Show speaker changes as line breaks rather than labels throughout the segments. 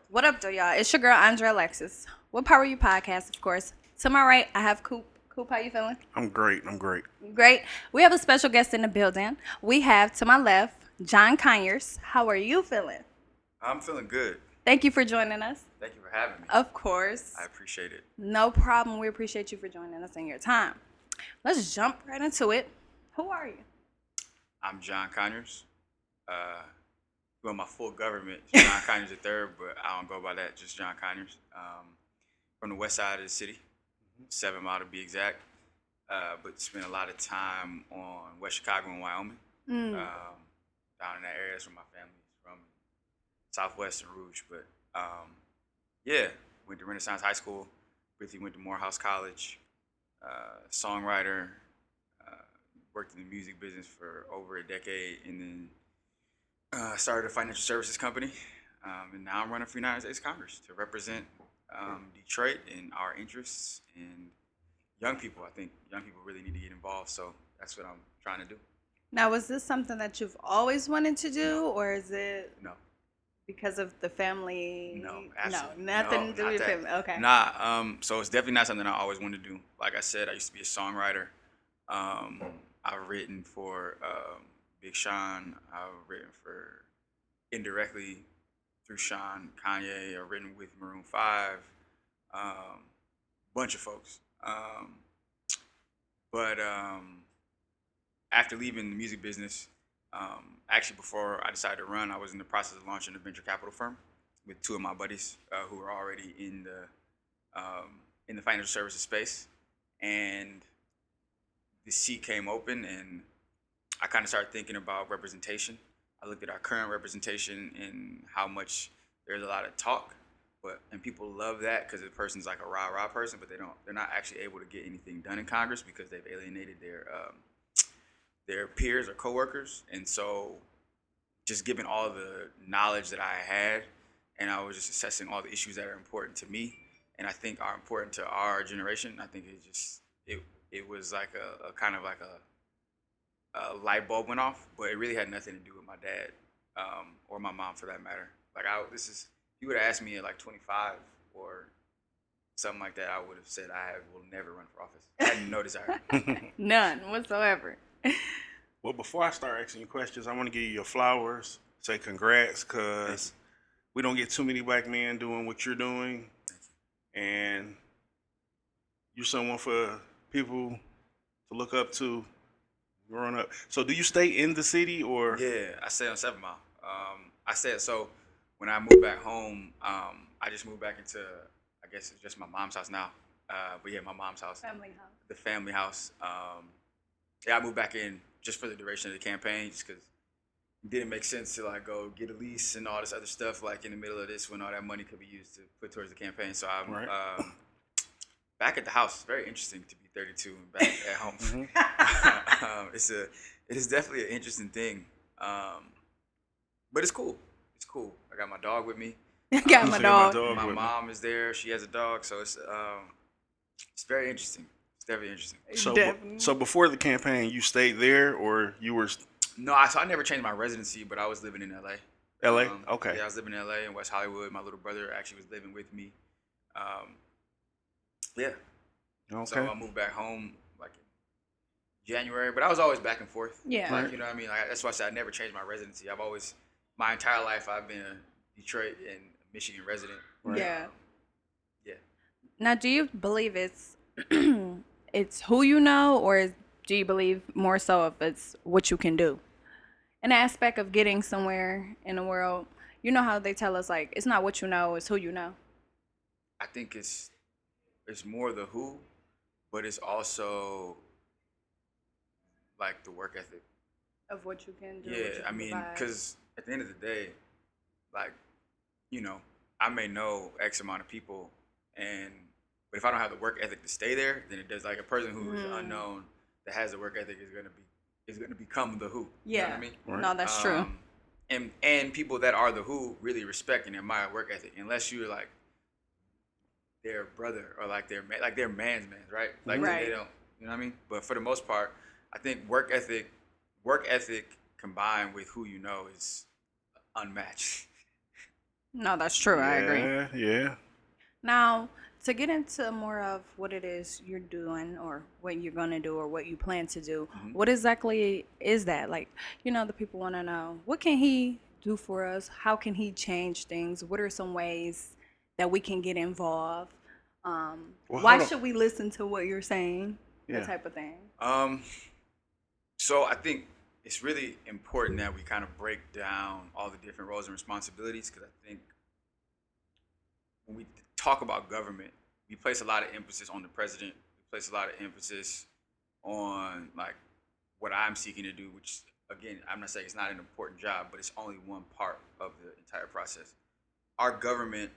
What up, though, y'all? It's your girl, Andrea Alexis. What Power You podcast, of course. To my right, I have Coop. Coop, how you feeling?
I'm great. I'm great.
Great. We have a special guest in the building. We have, to my left, John Conyers. How are you feeling?
I'm feeling good.
Thank you for joining us.
Thank you for having me.
Of course.
I appreciate it.
No problem. We appreciate you for joining us and your time. Let's jump right into it. Who are you?
I'm John Conyers. Well, my full government is John Conyers III, but I don't go by that, just John Conyers. From the west side of the city, 7 Mile to be exact, but spent a lot of time on West Chicago and Wyoming. Down in that area, that's where my family is from, Southwest and Rouge. But yeah, went to Renaissance High School, briefly went to Morehouse College, songwriter, worked in the music business for over a decade, and then started a financial services company, and now I'm running for United States Congress to represent Detroit and our interests and young people. I think young people really need to get involved, so that's what I'm trying to do.
Now, was this something that you've always wanted to do, or is it
No,
because of the family?
no, absolutely.
Nothing to do
not
with
that.
family. Okay.
Nah, so it's definitely not something I always wanted to do. Like I said, I used to be a songwriter. I've written for Big Sean. I've written for indirectly through Sean, Kanye. I've written with Maroon 5, bunch of folks. But after leaving the music business, actually before I decided to run, I was in the process of launching a venture capital firm with 2 of my buddies who were already in the financial services space, and the seat came open, and I kind of started thinking about representation. I looked at our current representation and how much there's a lot of talk, and people love that because the person's like a rah-rah person, but they're not actually able to get anything done in Congress because they've alienated their peers or coworkers. And so just given all the knowledge that I had, and I was just assessing all the issues that are important to me and I think are important to our generation, I think it was like a kind of like a light bulb went off, but it really had nothing to do with my dad or my mom for that matter. Like you would have asked me at like 25 or something like that, I would have said I will never run for office. I had no desire.
None whatsoever.
Well, before I start asking you questions, I want to give you your flowers. Say congrats, because we don't get too many black men doing what you're doing. And you're someone for people to look up to growing up. So do you stay in the city or?
Yeah, I stay on 7 Mile. So when I moved back home, I just moved back into, I guess it's just my mom's house now. But yeah, my mom's house.
Family house.
The family house. Yeah, I moved back in just for the duration of the campaign, just because it didn't make sense to like go get a lease and all this other stuff like in the middle of this when all that money could be used to put towards the campaign. So I'm back at the house. It's very interesting to be 32 and back at home. It is definitely an interesting thing, but it's cool. It's cool. I got my dog with me.
Got my dog.
My mom is there. She has a dog, so it's very interesting. It's definitely interesting.
So before the campaign, you stayed there or you were?
No, I never changed my residency, but I was living in LA.
LA? Okay.
Yeah, I was living in LA in West Hollywood. My little brother actually was living with me. Yeah.
Okay.
So I moved back home like in January, but I was always back and forth.
Yeah.
Like, you know what I mean? Like, that's why I said I never changed my residency. My entire life, I've been a Detroit and Michigan resident.
Right? Yeah.
Yeah.
Now, do you believe it's it's who you know, or do you believe more so if it's what you can do? An aspect of getting somewhere in the world, you know how they tell us like it's not what you know, it's who you know.
I think it's more the who, but it's also like the work ethic
of what you can do.
Yeah, I mean, because at the end of the day, like, you know, I may know X amount of people, but if I don't have the work ethic to stay there, then it does. Like a person who is unknown that has the work ethic is gonna become the who.
Yeah,
you know what I mean?
Right. No, that's true.
And people that are the who really respect and admire work ethic, unless you're like their brother or like their man's man, right? Like
right.
They don't, you know what I mean? But for the most part, I think work ethic combined with who you know is unmatched.
No, that's true. I agree.
Yeah, yeah.
Now, to get into more of what it is you're doing or what you're going to do or what you plan to do,
Hmm.
what exactly is that? Like, the people want to know, what can he do for us? How can he change things? What are some ways that we can get involved?
Well,
Why
hold on.
should we listen to what you're saying? That
Yeah.
type of thing.
Um, so I think it's really important that we kind of break down all the different roles and responsibilities because I think when we talk about government, we place a lot of emphasis on the president. We place a lot of emphasis on like what I'm seeking to do, which again, I'm not saying it's not an important job, but it's only one part of the entire process. Our government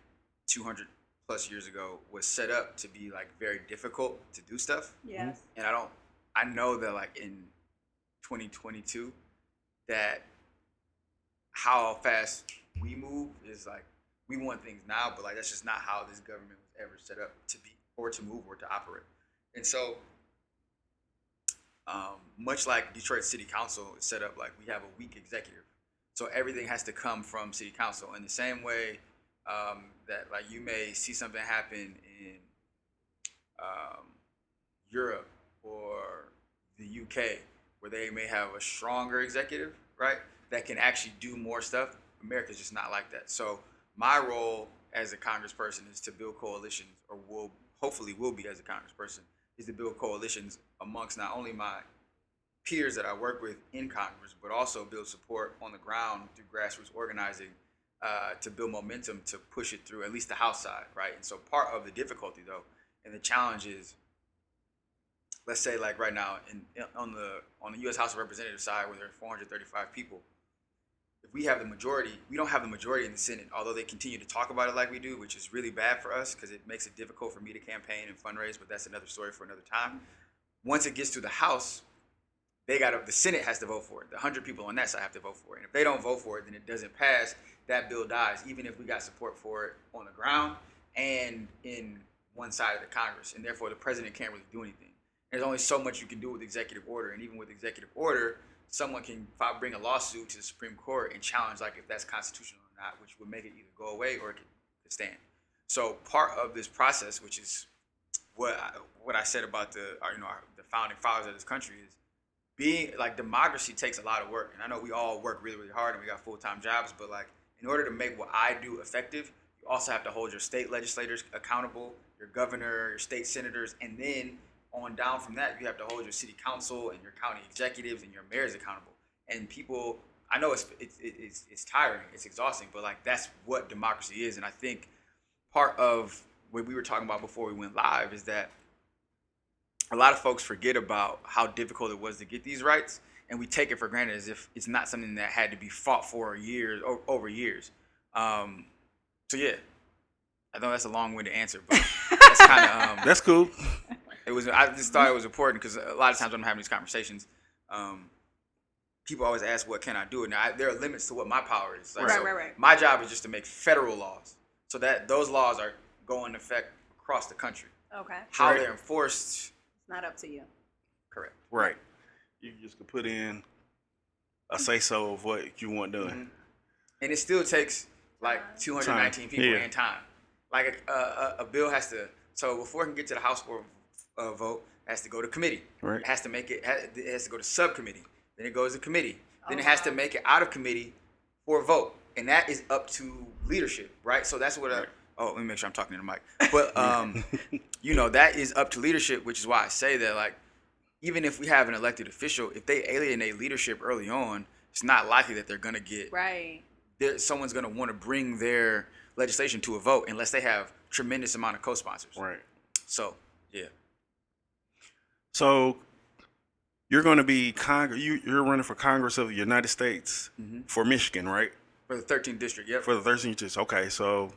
200 plus years ago was set up to be like very difficult to do stuff.
Yes.
And I know that like in 2022 that how fast we move is like we want things now, but like that's just not how this government was ever set up to be or to move or to operate. And so, much like Detroit City Council is set up, like we have a weak executive, so everything has to come from City Council. In the same way that like you may see something happen in um, Europe or the UK, where they may have a stronger executive, right, that can actually do more stuff. America's just not like that. So my role as a congressperson is to build coalitions, or will be as a congressperson, is to build coalitions amongst not only my peers that I work with in Congress, but also build support on the ground through grassroots organizing to build momentum to push it through at least the House side, right? And so part of the difficulty, though, and the challenge is, let's say like right now on the U.S. House of Representatives side, where there are 435 people, if we have the majority, we don't have the majority in the Senate. Although they continue to talk about it like we do, which is really bad for us because it makes it difficult for me to campaign and fundraise. But that's another story for another time. Once it gets to the House, the Senate has to vote for it. The 100 people on that side have to vote for it. And if they don't vote for it, then it doesn't pass. That bill dies, even if we got support for it on the ground and in one side of the Congress. And therefore, the president can't really do anything. There's only so much you can do with executive order, and even with executive order, someone can bring a lawsuit to the Supreme Court and challenge like if that's constitutional or not, which would make it either go away or it could stand. So part of this process, which is what I said about the founding fathers of this country, is being like democracy takes a lot of work. And I know we all work really, really hard and we got full-time jobs, but like in order to make what I do effective, you also have to hold your state legislators accountable, your governor, your state senators, and then on down from that, you have to hold your city council and your county executives and your mayors accountable. And people, I know it's tiring, it's exhausting, but like that's what democracy is. And I think part of what we were talking about before we went live is that a lot of folks forget about how difficult it was to get these rights, and we take it for granted as if it's not something that had to be fought for years over years. So yeah, I know that's a long-winded answer, but that's kind of
That's cool.
it was. I just thought it was important because a lot of times when I'm having these conversations, people always ask, "What can I do?" Now there are limits to what my power is. Like,
Right.
My job is just to make federal laws, so that those laws are going into effect across the country.
Okay.
How
Right.
they're enforced,
It's not up to you.
correct.
Right. You just could put in a say-so of what you want done.
Mm-hmm. And it still takes like 219 people
Yeah.
and time. Like a bill has to. So before it can get to the House for a vote, it has to go to committee.
Right.
It has to it has to go to subcommittee. Then it goes to committee. Then it has to make it out of committee for a vote, and that is up to leadership, right? So that's what. Let me make sure I'm talking to the mic. But that is up to leadership, which is why I say that like even if we have an elected official, if they alienate leadership early on, it's not likely that they're gonna get
Right.
someone's going to want to bring their legislation to a vote unless they have tremendous amount of co-sponsors.
Right.
So, yeah.
So you're going to be you're running for Congress of the United States for Michigan, right?
For the 13th district, yep.
For the 13th district. Okay. So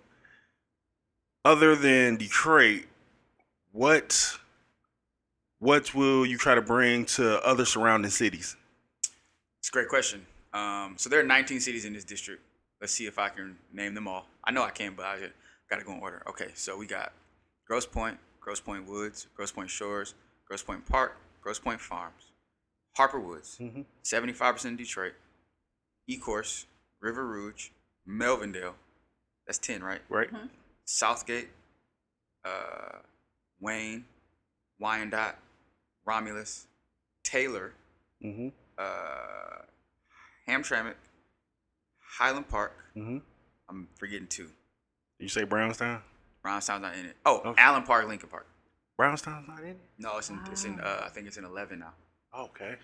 other than Detroit, what will you try to bring to other surrounding cities?
It's a great question. So there are 19 cities in this district. Let's see if I can name them all. I know I can, but I got to go in order. Okay, so we got Grosse Pointe, Grosse Pointe Woods, Grosse Pointe Shores, Grosse Pointe Park, Grosse Pointe Farms, Harper Woods, 75% Detroit, Ecorse, River Rouge, Melvindale, That's 10, right?
Right.
Southgate, Wayne, Wyandotte, Romulus, Taylor,
Mm-hmm.
Hamtramck, Highland Park.
Mm-hmm.
I'm forgetting 2.
You say Brownstown?
Brownstown's not in it. Oh,
Okay.
Allen Park, Lincoln Park.
Brownstown's not in it?
No, it's in I think it's in 11 now.
Okay.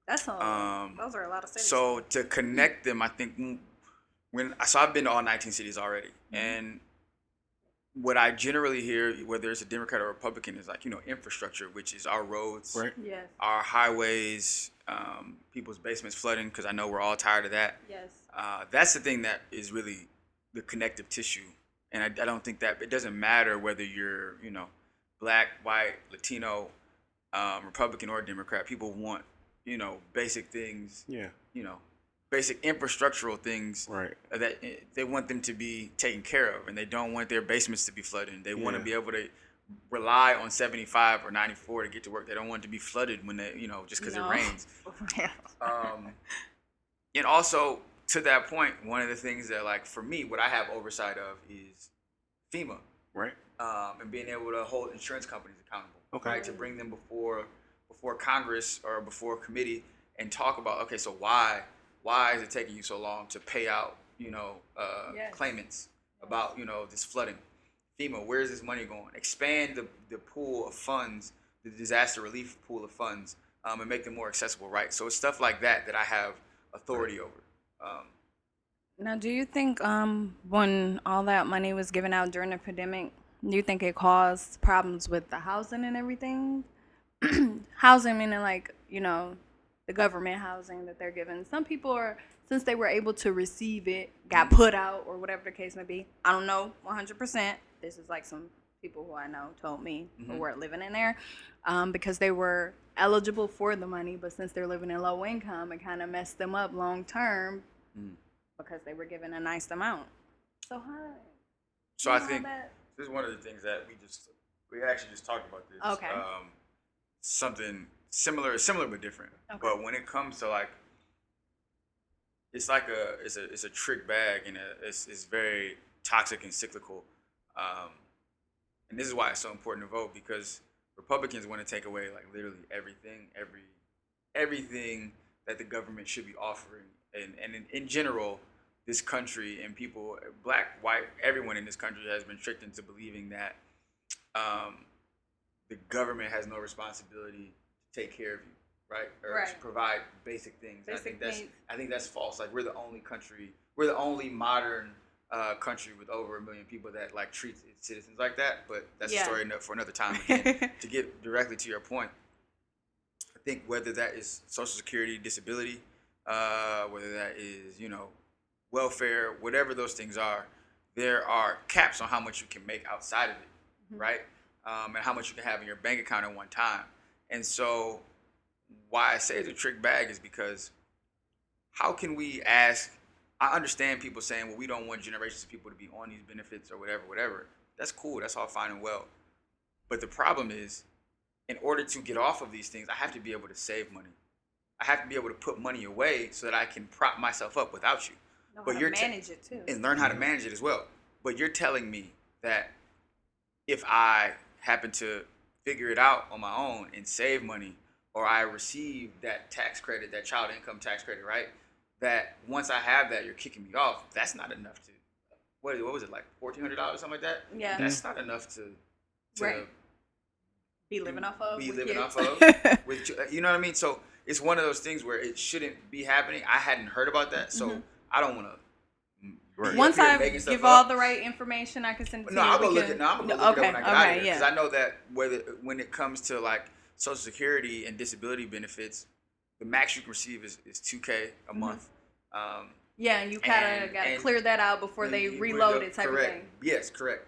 That's all. Those are a lot of cities.
So to connect them, I think I've been to all 19 cities already, and what I generally hear, whether it's a Democrat or Republican, is like, infrastructure, which is our roads,
Right.
Yes.
our highways, people's basements flooding, because I know we're all tired of that.
Yes.
That's the thing that is really the connective tissue, and I don't think that it doesn't matter whether you're, black, white, Latino, Republican or Democrat. People want, basic things,
Yeah.
basic infrastructural things,
Right.
that they want them to be taken care of, and they don't want their basements to be flooded. They want to be able to rely on 75 or 94 to get to work. They don't want it to be flooded when they, just because it rains. And also, to that point, one of the things that, like, for me, what I have oversight of is FEMA,
Right.
and being able to hold insurance companies accountable,
Okay.
right? To bring them before Congress or before committee and talk about, okay, so why is it taking you so long to pay out,
Yes.
claimants about, this flooding? FEMA, where is this money going? Expand the pool of funds, the disaster relief pool of funds, and make them more accessible, right? So it's stuff like that I have authority over.
Now, do you think when all that money was given out during the pandemic, do you think it caused problems with the housing and everything? Housing meaning like, the government housing that they're giving. Some people are, since they were able to receive it, got put out or whatever the case may be. I don't know 100%. This is like some people who I know told me who were living in there because they were eligible for the money, but since they're living in low income, it kind of messed them up long term because they were given a nice amount. So how?
So I think this is one of the things that we actually just talked about this.
Okay.
Something similar but different.
Okay.
But when it comes to, like, it's like it's a trick bag, and it's very toxic and cyclical. And this is why it's so important to vote, because Republicans want to take away, like, literally everything that the government should be offering, and in general, this country and people, black, white, everyone in this country has been tricked into believing that the government has no responsibility to take care of you, right? Or to provide basic things. I think that's false. Like, we're the only modern country with over 1 million people that, like, treats its citizens like that. But that's a story for another time. Again, to get directly to your point, I think whether that is Social Security, disability, whether that is, welfare, whatever those things are, there are caps on how much you can make outside of it, right? And how much you can have in your bank account at one time. And so why I say it's a trick bag is because how can we ask, I understand people saying, well, we don't want generations of people to be on these benefits or whatever. That's cool. That's all fine and well. But the problem is, in order to get off of these things, I have to be able to save money. I have to be able to put money away so that I can prop myself up without you.
But you're manage it too.
And learn how to manage it as well. But you're telling me that if I happen to figure it out on my own and save money, or I receive that tax credit, that child income tax credit, right? That once I have that, you're kicking me off. That's not enough to, what was it, like $1,400, something like that?
Yeah.
That's not enough to
be living off of.
You know what I mean? So it's one of those things where it shouldn't be happening. I hadn't heard about that, so I don't want to.
Once I give all the right information, I can send it to you.
I'm gonna look it up when I get out of here, because I know that when it comes to, like, Social Security and disability benefits, the max you can receive is $2,000 a month.
And you kind of got to clear that out before they reload it, type of thing.
Yes, correct.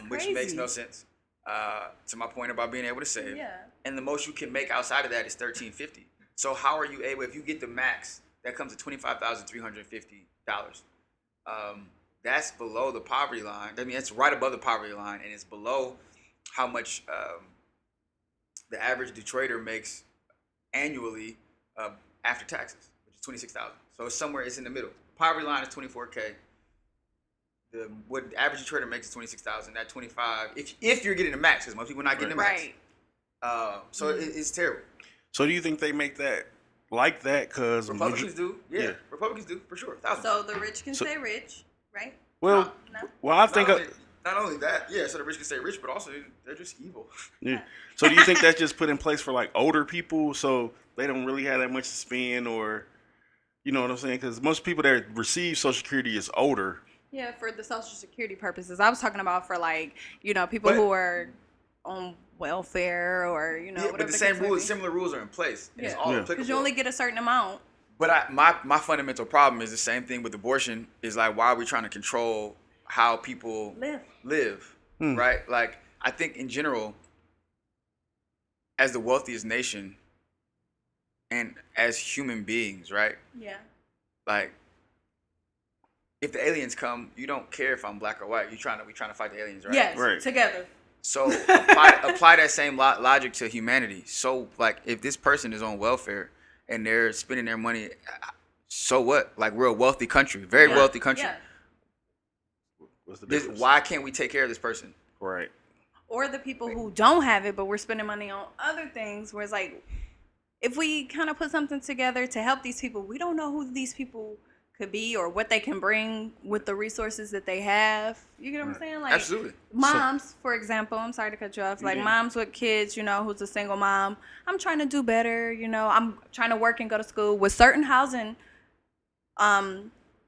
Which makes no sense. To my point about being able to save.
Yeah.
And the most you can make outside of that is $1,350. So how are you able, if you get the max, that comes to $25,350. That's below the poverty line. I mean, that's right above the poverty line, and it's below how much the average Detroiter makes annually after taxes, which is $26,000. So it's in the middle. Poverty line is $24,000. what the average Detroiter makes is 26,000. That 25, if you're getting the max, because most people are not getting the max.
Right.
So it's terrible.
So do you think they make that like that? Because
Republicans do. Yeah, Republicans do for sure. 1,000%.
So the rich can stay rich, right?
Well, I think
not only that, yeah. So the rich can stay rich, but also they're just evil.
Yeah. So do you think that's just put in place for like older people, so they don't really have that much to spend, or you know what I'm saying? Because most people that receive Social Security is older.
Yeah, for the Social Security purposes. I was talking about for like, you know, people who are on welfare or, you know,
but the same rules, similar rules are in place. And it's all applicable.
Because you only get a certain amount.
But my fundamental problem is the same thing with abortion. Is like, why are we trying to control how people live? Right? Like, I think in general, as the wealthiest nation and as human beings, right?
Yeah.
Like, if the aliens come, you don't care if I'm black or white. We trying to fight the aliens, right?
Yes,
right.
Together.
So apply that same logic to humanity. So like, if this person is on welfare and they're spending their money, so what? Like, we're a wealthy country, very wealthy country. Yeah.
What's the difference?
Why can't we take care of this person?
Right.
Or the people who don't have it, but we're spending money on other things. Where it's like, if we kind of put something together to help these people, we don't know who these people could be or what they can bring with the resources that they have. You get what I'm saying? Like,
absolutely.
Moms, for example, I'm sorry to cut you off. Like, moms with kids, you know, who's a single mom. I'm trying to do better, you know. I'm trying to work and go to school. With certain housing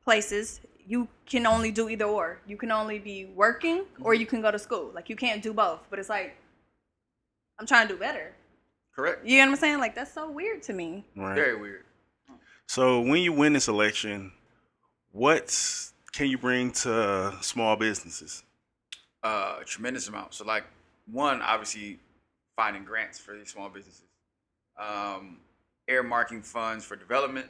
places, you can only do either or. You can only be working or you can go to school. Like, you can't do both. But it's like, I'm trying to do better.
Correct.
You know what I'm saying? Like, that's so weird to me.
Right.
Very weird.
So when you win this election, what can you bring to small businesses?
A tremendous amount. So like, one, obviously finding grants for these small businesses, earmarking funds for development.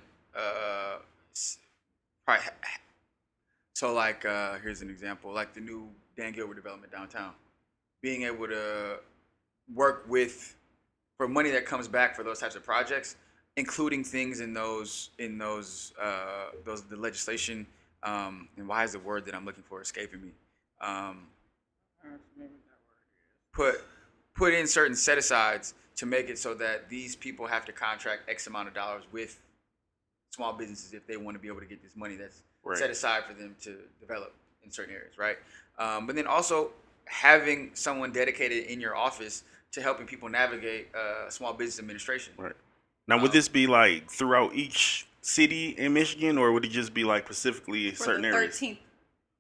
So like, here's an example, like the new Dan Gilbert development downtown, being able to work with, for money that comes back for those types of projects, including things in the legislation, and why is the word that I'm looking for escaping me? Put in certain set asides to make it so that these people have to contract X amount of dollars with small businesses if they want to be able to get this money that's set aside for them to develop in certain areas, right? But then also having someone dedicated in your office to helping people navigate small business administration.
Right. Now, would this be like throughout each city in Michigan, or would it just be like specifically certain areas?
13th.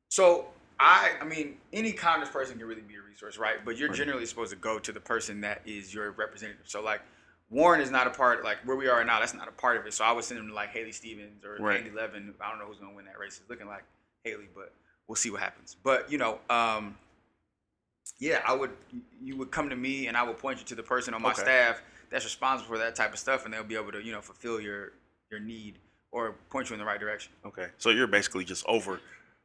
So I mean, any Congress person can really be a resource, right? But you're generally supposed to go to the person that is your representative. So like, Warren is not a part, like where we are now, that's not a part of it. So I would send him to like Haley Stevens or Andy Levin. I don't know who's going to win that race. It's looking like Haley, but we'll see what happens. But, you know, you would come to me and I would point you to the person on my staff that's responsible for that type of stuff, and they'll be able to, you know, fulfill your need or point you in the right direction.
Okay. So you're basically just over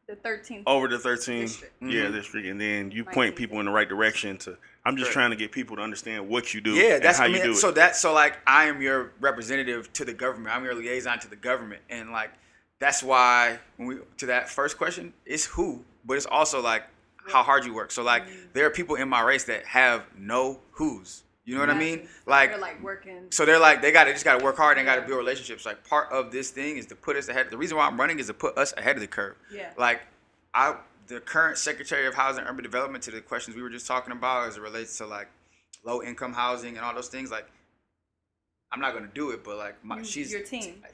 the 13th.
Over the 13th,
district.
District, and then you point people in the right direction to. I'm just trying to get people to understand what you do.
Yeah,
and
that's
how you do it.
So like, I am your representative to the government. I'm your liaison to the government, and like, that's why when we to that first question, it's who, but it's also like how hard you work. So like, there are people in my race that have no who's. You know what I mean? Like,
they're like working.
So they're like, they just got to work hard and got to build relationships. Like, part of this thing is to put us ahead. The reason why I'm running is to put us ahead of the curve. Yeah. Like, the current Secretary of Housing and Urban Development, to the questions we were just talking about as it relates to like low income housing and all those things, like, I'm not gonna do it, but like she's your team.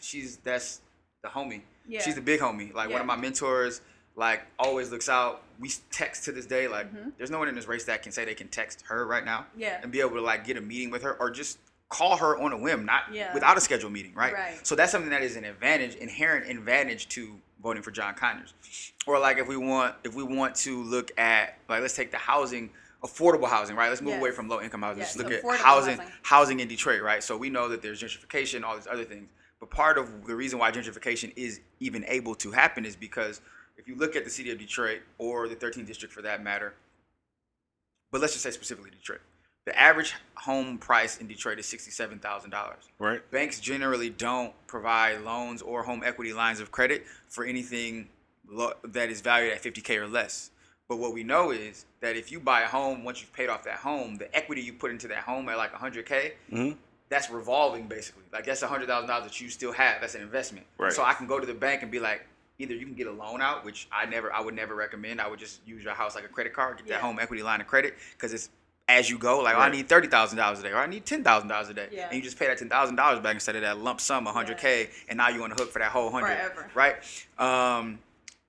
That's the homie. Yeah. She's the big homie. Like one of my mentors. Like, always looks out. We text to this day. Like, there's no one in this race that can say they can text her right now and be able to like get a meeting with her or just call her on a whim, not without a scheduled meeting, right? Right? So that's something that is an inherent advantage to voting for John Conyers. Or like, if we want to look at, like, let's take the housing, affordable housing, right? Let's move away from low income housing. Let's look at housing in Detroit, right? So we know that there's gentrification, all these other things. But part of the reason why gentrification is even able to happen is because if you look at the city of Detroit, or the 13th district for that matter, but let's just say specifically Detroit, the average home price in Detroit is $67,000. Right. Banks generally don't provide loans or home equity lines of credit for anything that is valued at 50K or less. But what we know is that if you buy a home, once you've paid off that home, the equity you put into that home at like 100K, that's revolving basically. Like that's $100,000 that you still have. That's an investment.
Right.
So I can go to the bank and be like, either you can get a loan out, which I would never recommend. I would just use your house like a credit card, get that home equity line of credit, because it's as you go. Like, I need $30,000 a day, or I need $10,000 a day, and you just pay that $10,000 back instead of that lump sum 100K, and now you're on the hook for that whole 100,
forever.
Right?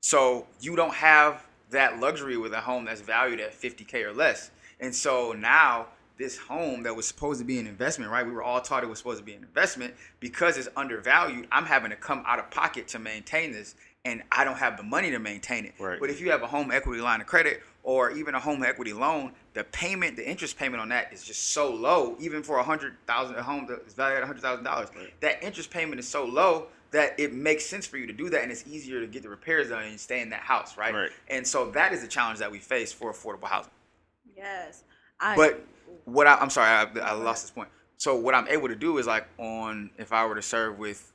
So you don't have that luxury with a home that's valued at 50K or less. And so now this home that was supposed to be an investment, right? We were all taught it was supposed to be an investment. Because it's undervalued, I'm having to come out of pocket to maintain this, and I don't have the money to maintain it.
Right.
But if you have a home equity line of credit or even a home equity loan, the interest payment on that is just so low. Even for a home that is valued at $100,000,
right.
That interest payment is so low that it makes sense for you to do that, and it's easier to get the repairs done and you stay in that house, right?
Right.
And so that is the challenge that we face for affordable housing.
Yes.
But what I'm sorry, I lost this point. So what I'm able to do is like if I were to serve with,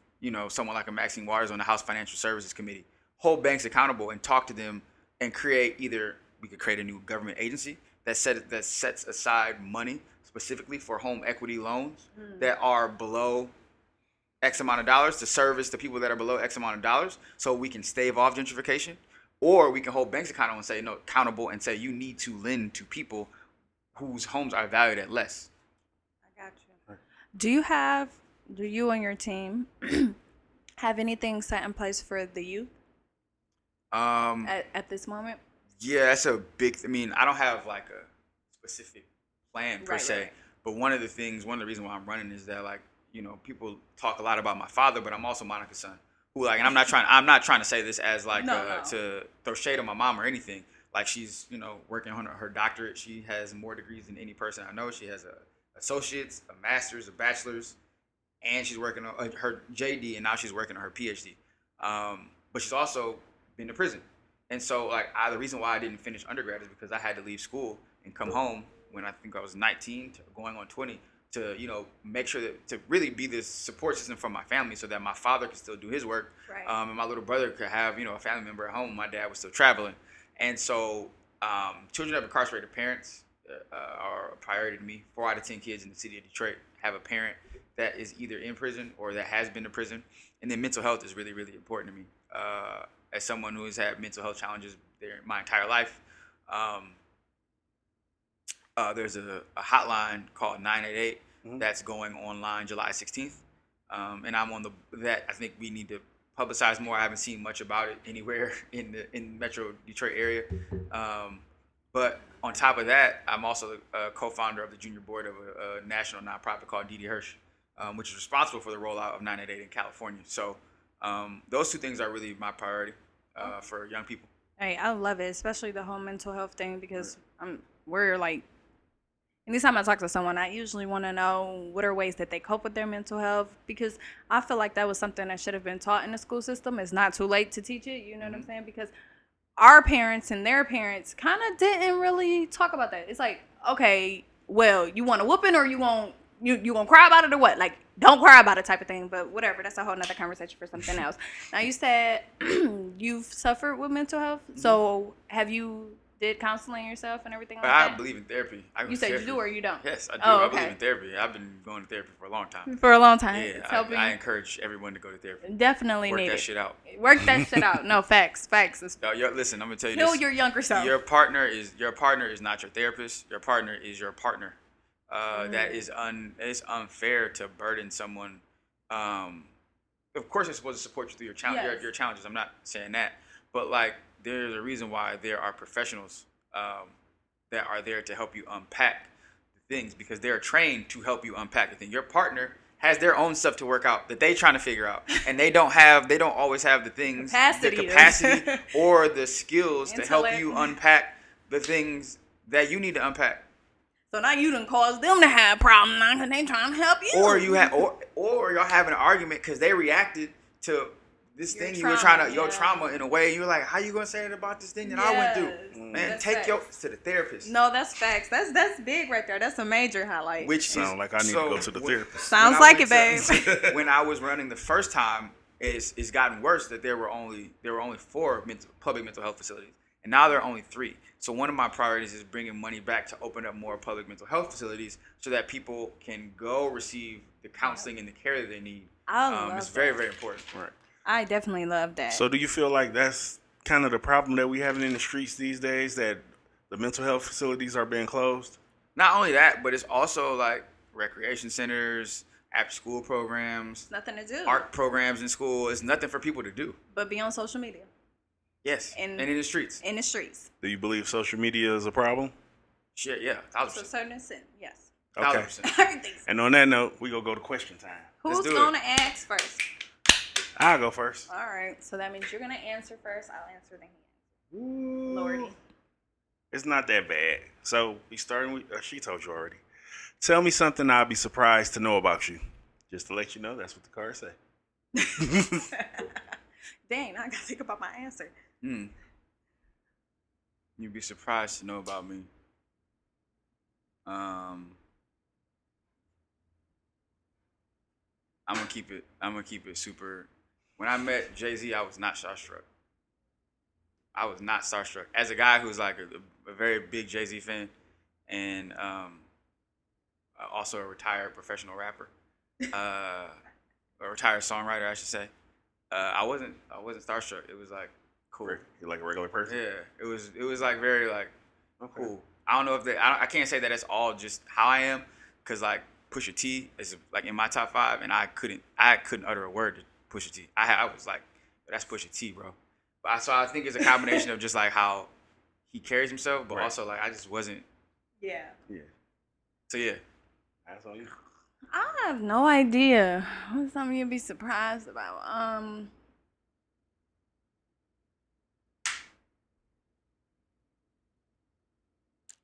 someone like a Maxine Waters on the House Financial Services Committee, hold banks accountable and talk to them and we could create a new government agency that sets aside money specifically for home equity loans that are below X amount of dollars to service the people that are below X amount of dollars, so we can stave off gentrification. Or we can hold banks accountable and say you need to lend to people whose homes are valued at less.
I got you. Do you and your team have anything set in place for the youth at this moment?
Yeah, that's a big. I don't have like a specific plan per se, but one of the reasons why I'm running is that people talk a lot about my father, but I'm also Monica's son. Who and I'm not trying to say this as to throw shade on my mom or anything. Like, she's working on her doctorate. She has more degrees than any person I know. She has a associate's, a master's, a bachelor's, and she's working on her JD, and now she's working on her PhD. But she's also been to prison. And so the reason why I didn't finish undergrad is because I had to leave school and come home when I think I was 19 going on 20 to make sure to really be this support system for my family, so that my father could still do his work, and my little brother could have a family member at home. My dad was still traveling. And so children of incarcerated parents are a priority to me. 4 out of 10 kids in the city of Detroit have a parent that is either in prison or that has been to prison. And then mental health is really, really important to me. As someone who has had mental health challenges my entire life, there's a hotline called 988 that's going online July 16th. And I'm on that. I think we need to publicize more. I haven't seen much about it anywhere in the Metro Detroit area. But on top of that, I'm also a co-founder of the junior board of a national nonprofit called D.D. Hirsch, which is responsible for the rollout of 988 in California. So those two things are really my priority for young people.
Hey, I love it, especially the whole mental health thing, because we're like, anytime I talk to someone, I usually want to know what are ways that they cope with their mental health, because I feel like that was something that should have been taught in the school system. It's not too late to teach it, you know what I'm saying? Because our parents and their parents kind of didn't really talk about that. It's like, okay, well, you want a whooping or you won't, you gonna cry about it or what? Like, don't cry about it type of thing, but whatever. That's a whole nother conversation for something else. Now, you said you've suffered with mental health. So have you did counseling yourself and everything like that?
I believe in therapy.
You said you do or you don't?
Yes, I do.
Oh,
I
okay.
believe in therapy. I've been going to therapy for a long time.
For a long time.
Yeah,
It's helping.
I encourage everyone to go to therapy.
Definitely
Work
need
that
it.
shit out.
Work that shit out. No, facts. It's
Listen, I'm gonna tell you
kill
this.
your younger self.
Your partner is not your therapist. Your partner is your partner. That is it's unfair to burden someone. Of course, they're supposed to support you through your your challenges. I'm not saying that, but there's a reason why there are professionals that are there to help you unpack the things, because they're trained to help you unpack the thing. Your partner has their own stuff to work out that they trying to figure out, and they don't always have the capacity or the skills to help you unpack the things that you need to unpack.
So now you done caused them to have problems now because they trying to help you.
Or y'all having an argument because they reacted to this thing you were your trauma in a way. You're like, how you gonna say it about this thing that I went through? Man, take yours to the therapist.
No, that's facts. That's big right there. That's a major highlight.
Which sounds like I need to go to the therapist.
Sounds like it, babe.
When I was running the first time, it's gotten worse that there were only 4 public mental health facilities, and now there are only 3. So one of my priorities is bringing money back to open up more public mental health facilities so that people can go receive the counseling and the care that they need. It's very, very important.
Right.
I definitely love that.
So do you feel like that's kind of the problem that we having in the streets these days, that the mental health facilities are being closed?
Not only that, but it's also like recreation centers, after school programs,
Nothing to do.
art programs in school. It's nothing for people to do.
But be on social media.
Yes, and in the streets.
In the streets.
Do you believe social media is a problem?
Shit, yeah,
To a
1,000%.
certain extent, yes.
Okay.
1,000%.
Everything's.
And on that note, we gonna go to question time.
Who's
do it.
going to ask first?
I'll go first.
All right. So that means you're going to answer first. I'll answer then.
Ooh.
Lordy.
It's not that bad. So we starting with, she told you already. Tell me something I'll be surprised to know about you. Just to let you know, that's what the card say.
Dang, I got to think about my answer.
You'd be surprised to know about me. I'm gonna keep it super. When I met Jay-Z, I was not starstruck. As a guy who's like a very big Jay-Z fan, and also a retired professional rapper, a retired songwriter, I should say. I wasn't starstruck. It was like cool.
You're like a regular person?
Yeah, it was like very like
Okay.
cool. I don't know if I can't say that it's all just how I am, cause like Pusha T is like in my top 5, and I couldn't utter a word to Pusha T. I was like, that's Pusha T, bro. But so I think it's a combination of just like how he carries himself, but
Right.
also like I just wasn't.
Yeah.
Yeah.
So yeah,
That's on you.
I have no idea. What's something you'd be surprised about?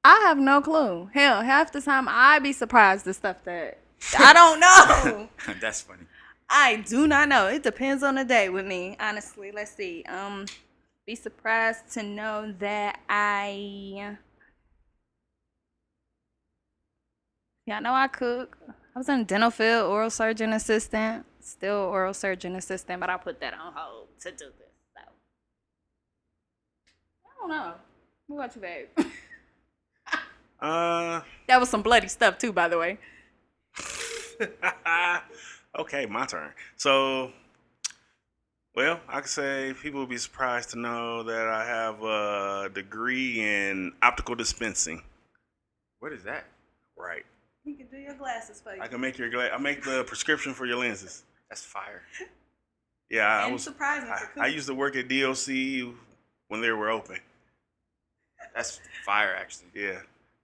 I have no clue. Hell, half the time I be surprised at stuff that I don't know.
that's funny.
I do not know. It depends on the day with me, honestly. Let's see. Be surprised to know that I know I cook. I was in dental field, oral surgeon assistant, still oral surgeon assistant, but I put that on hold to do this. So I don't know. What about you, babe? That was some bloody stuff too, by the way.
Okay, my turn. So, well, I could say people would be surprised to know that I have a degree in optical dispensing.
What is that?
Right.
He can do your glasses for you.
I can make I make the prescription for your lenses.
That's fire.
Yeah,
And surprising for cooking.
I used to work at DOC when they were open.
That's fire, actually.
Yeah.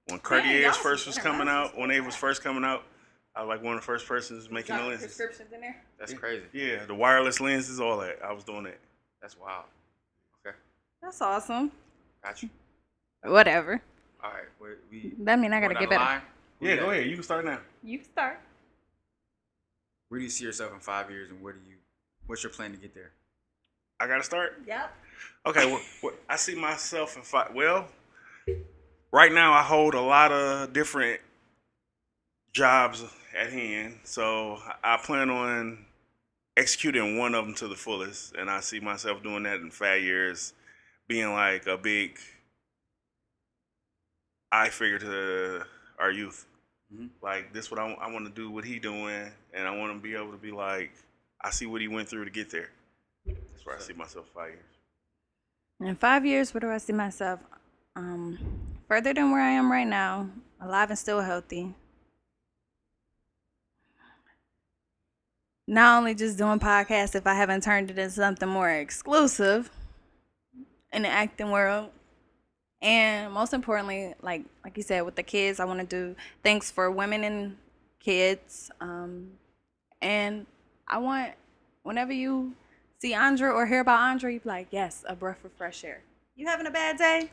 When
y'all
Cartier's
some
first was coming
interactions.
out, when they was first coming out, I was like one of the first persons making the
Got
lenses.
prescriptions in there.
That's crazy.
Yeah, the wireless lenses, all that. I was doing that.
That's wild. Okay,
That's awesome.
got you.
Whatever.
All right, we
That mean I gotta
going
get
down the
better.
line? Who
Yeah,
we
go
got?
ahead. You can start now.
You can start.
Where do you see yourself in 5 years, and what's your plan to get there?
I got to start?
Yep.
Okay, well, I see myself in well, right now I hold a lot of different jobs at hand, so I plan on executing one of them to the fullest, and I see myself doing that in 5 years, being like a big eye figure to our youth.
Mhm.
Like, this what I want to do what he doing, and I want to be able to be like, I see what he went through to get there. That's where I see myself 5 years.
In 5 years, where do I see myself? Further than where I am right now, alive and still healthy. Not only just doing podcasts, if I haven't turned it into something more exclusive in the acting world. And most importantly, like you said, with the kids, I want to do things for women and kids. And I want, whenever you see Andre or hear about Andre, you be like, yes, a breath of fresh air. You having a bad day?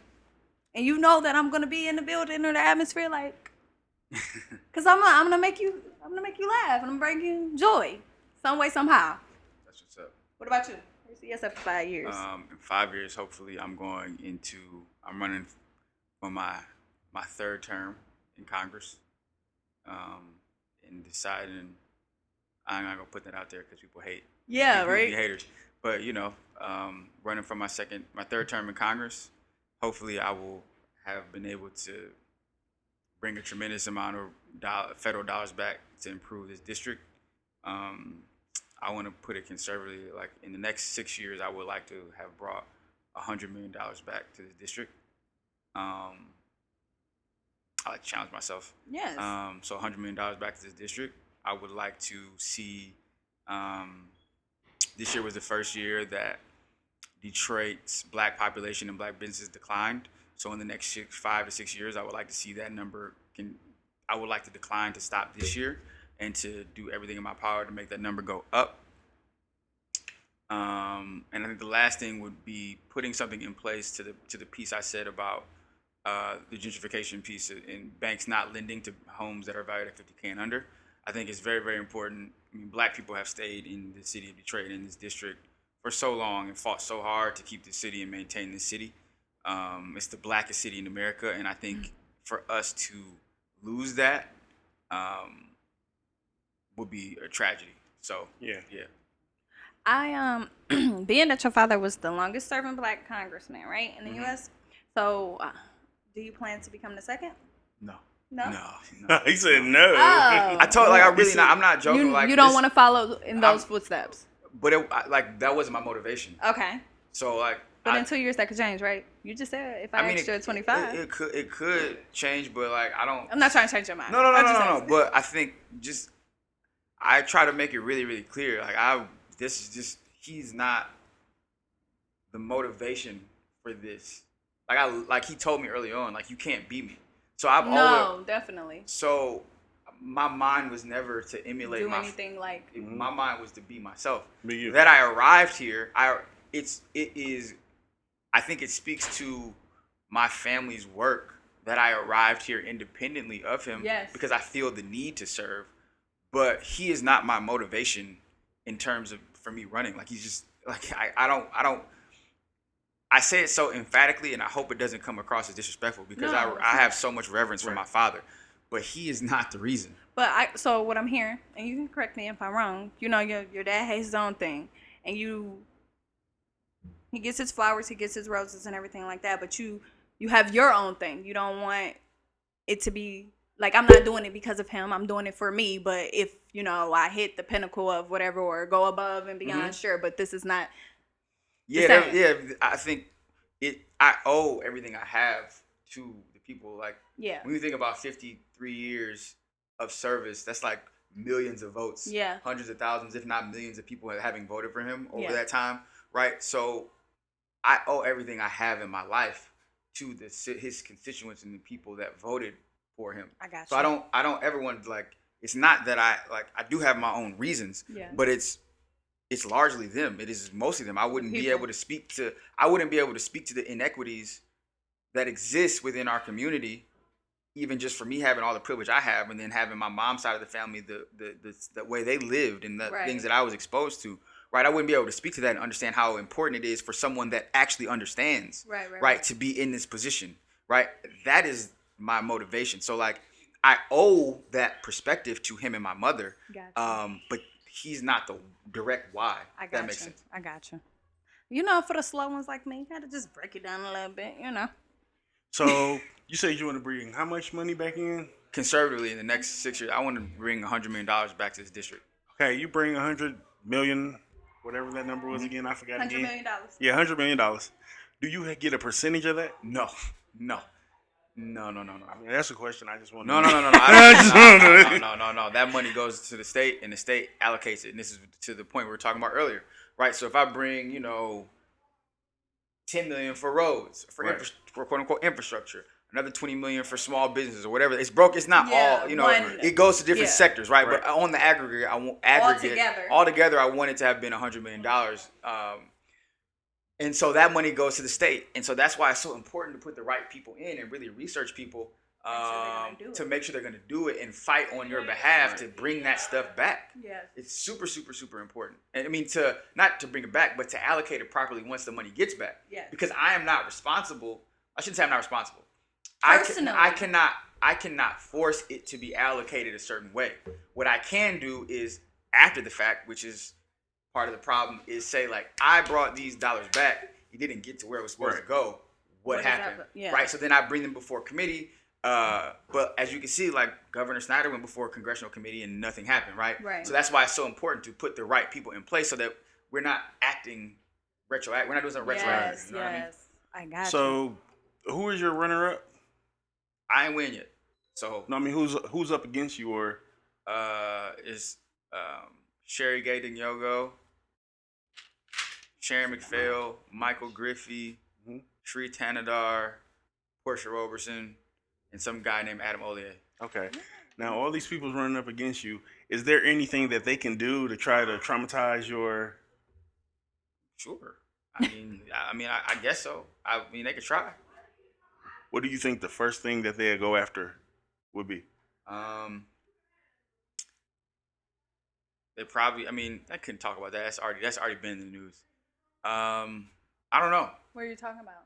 And you know that I'm going to be in the building or the atmosphere, like, because I'm gonna make you laugh. I'm going to bring you joy some way, somehow.
That's what's up.
What about you? You see yourself in 5 years?
In 5 years, hopefully, I'm running for my third term in Congress, and deciding I'm not gonna put that out there because people hate.
Yeah,
People be
right.
haters. But running for my third term in Congress, hopefully I will have been able to bring a tremendous amount of federal dollars back to improve this district. I want to put it conservatively, like in the next 6 years, I would like to have brought $100 million back to the district. I like to challenge myself.
Yes.
So $100 million back to this district. I would like to see. This year was the first year that Detroit's black population and black businesses declined. So in the next 5 to 6 years, I would like to see that number I would like the decline to stop this year and to do everything in my power to make that number go up. And I think the last thing would be putting something in place to the piece I said about the gentrification piece and banks not lending to homes that are valued at $50K and under. I think it's very, very important. I mean, black people have stayed in the city of Detroit, in this district, for so long and fought so hard to keep the city and maintain the city. It's the blackest city in America, and I think for us to lose that would be a tragedy. So yeah.
I being that your father was the longest serving black congressman, right, in the U.S. So, do you plan to become the second?
No.
No. He said no.
Oh.
I told I'm not joking.
You don't want to follow in those footsteps.
But that wasn't my motivation.
Okay.
So
But in 2 years that could change, right? You just said if I asked you at 25.
It could change, but I don't.
I'm not trying to change your mind.
No. But I think I try to make it really, really clear. He's not the motivation for this. Like he told me early on, you can't beat me. So
definitely.
So my mind was never to emulate
anything like.
My mind was to be myself.
Be you.
That I arrived here, I think it speaks to my family's work that I arrived here independently of him.
Yes.
Because I feel the need to serve, but he is not my motivation in terms of for me running. He's just I don't. I say it so emphatically, and I hope it doesn't come across as disrespectful because I have so much reverence for my father, but he is not the reason.
But so what I'm hearing, and you can correct me if I'm wrong. Your dad has his own thing, and he gets his flowers, he gets his roses, and everything like that. But you have your own thing. You don't want it to be I'm not doing it because of him. I'm doing it for me. But if I hit the pinnacle of whatever or go above and beyond, sure. But this is not.
Yeah. I think I owe everything I have to the people. When you think about 53 years of service, that's millions of votes.
Yeah.
Hundreds of thousands, if not millions of people having voted for him over that time, right? So I owe everything I have in my life to his constituents and the people that voted for him.
I got you.
So I don't ever want to it's not that I do have my own reasons, but it's largely them. It is mostly them. I wouldn't be able to speak to the inequities that exist within our community, even just for me having all the privilege I have, and then having my mom's side of the family, the way they lived and the things that I was exposed to. Right, I wouldn't be able to speak to that and understand how important it is for someone that actually understands, right, to be in this position. Right, that is my motivation. So I owe that perspective to him and my mother. Gotcha. But he's not the direct why. That makes sense.
I got you. For the slow ones like me, you gotta just break it down a little bit.
So you said you want to bring how much money back in?
Conservatively, in the next 6 years, I want to bring $100 million back to this district.
Okay, you bring $100 million. Whatever that number was again, I forgot
$100
again.
million.
Yeah, $100 million. Do you get a percentage of that?
No.
I mean, that's a question. I just want to
No. That money goes to the state, and the state allocates it. And this is to the point we were talking about earlier, right? So if I bring, $10 million for roads, for quote unquote infrastructure, another $20 million for small businesses or whatever, it's broke. It's not all, it goes to different sectors, right? But on the aggregate, altogether, I want it to have been $100 million. And so that money goes to the state. And so that's why it's so important to put the right people in and really research people to make sure they're going to do it and fight on your behalf to bring that stuff back. Yes. It's super, super, super important. And I mean, not to bring it back, but to allocate it properly once the money gets back. Yes. Because I am not responsible. I shouldn't say I'm not responsible. Personally. I cannot force it to be allocated a certain way. What I can do is after the fact, which is part of the problem is say like, I brought these dollars back. It didn't get to where it was supposed to go. What happened?
Yeah.
Right. So then I bring them before committee. But as you can see, like Governor Snyder went before a congressional committee and nothing happened. Right. So that's why it's so important to put the right people in place so that we're not acting retroactive. We're not doing something retroactive.
Yes.
You know what I mean?
I got you.
So, who is your runner-up?
I ain't win yet. So
No, I mean, who's up against you, or
is Sherry Gay Yogo, Sharon McPhail, Michael Griffey, Sri Tanadar, Portia Roberson, and some guy named Adam Olier.
okay. Now, all these people's running up against you. Is there anything that they can do to try to traumatize your?
Sure. I guess so. I mean, they could try.
What do you think the first thing that they'd go after would be?
They probably. I mean, I couldn't talk about that. That's already been in the news. I don't know.
What are you talking about?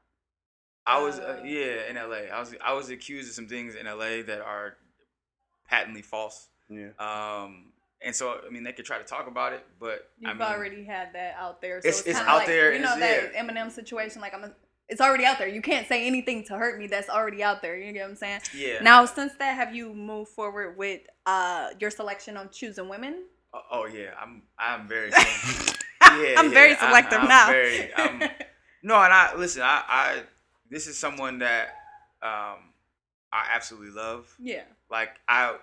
I was in LA. I was accused of some things in LA that are patently false.
Yeah.
And so I mean they could try to talk about it, but
You've already had that out there. So
it's out
like,
there.
You know that Eminem situation. Like it's already out there. You can't say anything to hurt me. That's already out there. You get what I'm saying?
Yeah.
Now since that, have you moved forward with your selection on choosing women?
Oh yeah, I'm very.
I'm very selective now.
No, and I this is someone that I absolutely love.
Yeah.
Like I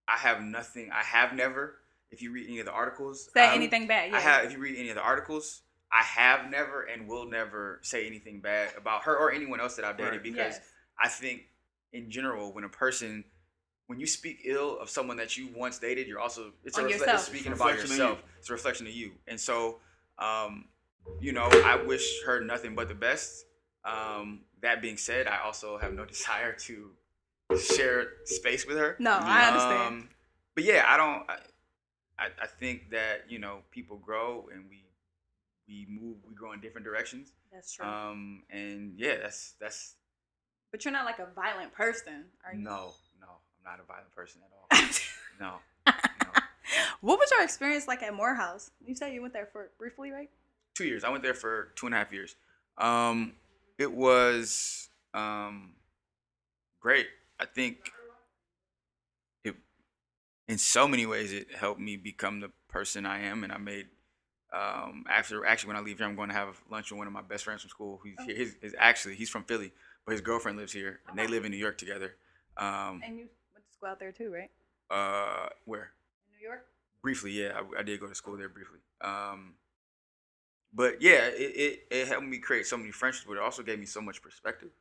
have nothing. I have never. If you read any of the articles,
say anything bad. Yeah.
If you read any of the articles, I have never and will never say anything bad about her or anyone else that I've dated because I think in general when you speak ill of someone that you once dated, you're also it's speaking about yourself. It's a reflection of you. And so I wish her nothing but the best. That being said, I also have no desire to share space with her.
No, I understand.
But yeah, I think that, people grow and we grow in different directions.
That's true.
And yeah, that's.
But you're not like a violent person, are you?
No, I'm not a violent person at all. No.
What was your experience like at Morehouse? You said you went there for briefly, right?
2 years. I went there for 2.5 years. It was great. I think in so many ways it helped me become the person I am, and I made when I leave here, I'm going to have lunch with one of my best friends from school. He's from Philly, but his girlfriend lives here, and they live in New York together. And
you went to school out there too, right?
Where?
In New York.
Briefly, yeah, I did go to school there briefly. But yeah, it helped me create so many friendships, but it also gave me so much perspective.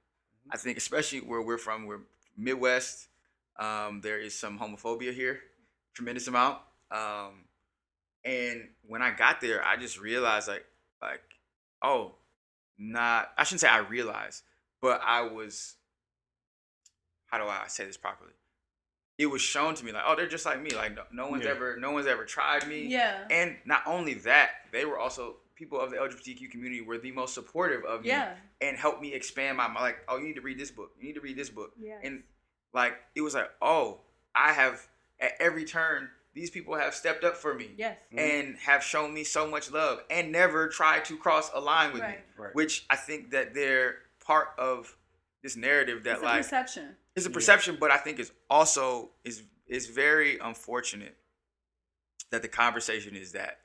I think, especially where we're from, we're Midwest. There is some homophobia here, tremendous amount. And when I got there, I just realized I shouldn't say I realized, but I was, how do I say this properly? It was shown to me like, oh, they're just like me. Like no one's ever tried me.
Yeah.
And not only that, they were also people of the LGBTQ community were the most supportive of me and helped me expand my mind. Like, oh, you need to read this book. You need to read this book.
Yeah.
And like it was like, oh, I have at every turn these people have stepped up for me.
Yes.
And have shown me so much love and never tried to cross a line with me.
Right.
Which I think that they're part of this narrative that
it's a perception.
It's a perception, but I think it's also is very unfortunate that the conversation is that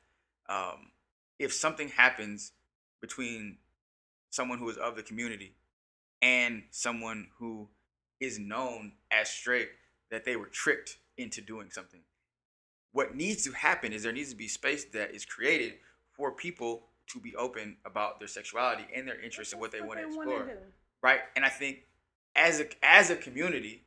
if something happens between someone who is of the community and someone who is known as straight, that they were tricked into doing something. What needs to happen is there needs to be space that is created for people to be open about their sexuality and their interests and what they want to explore. Right? And I think as a community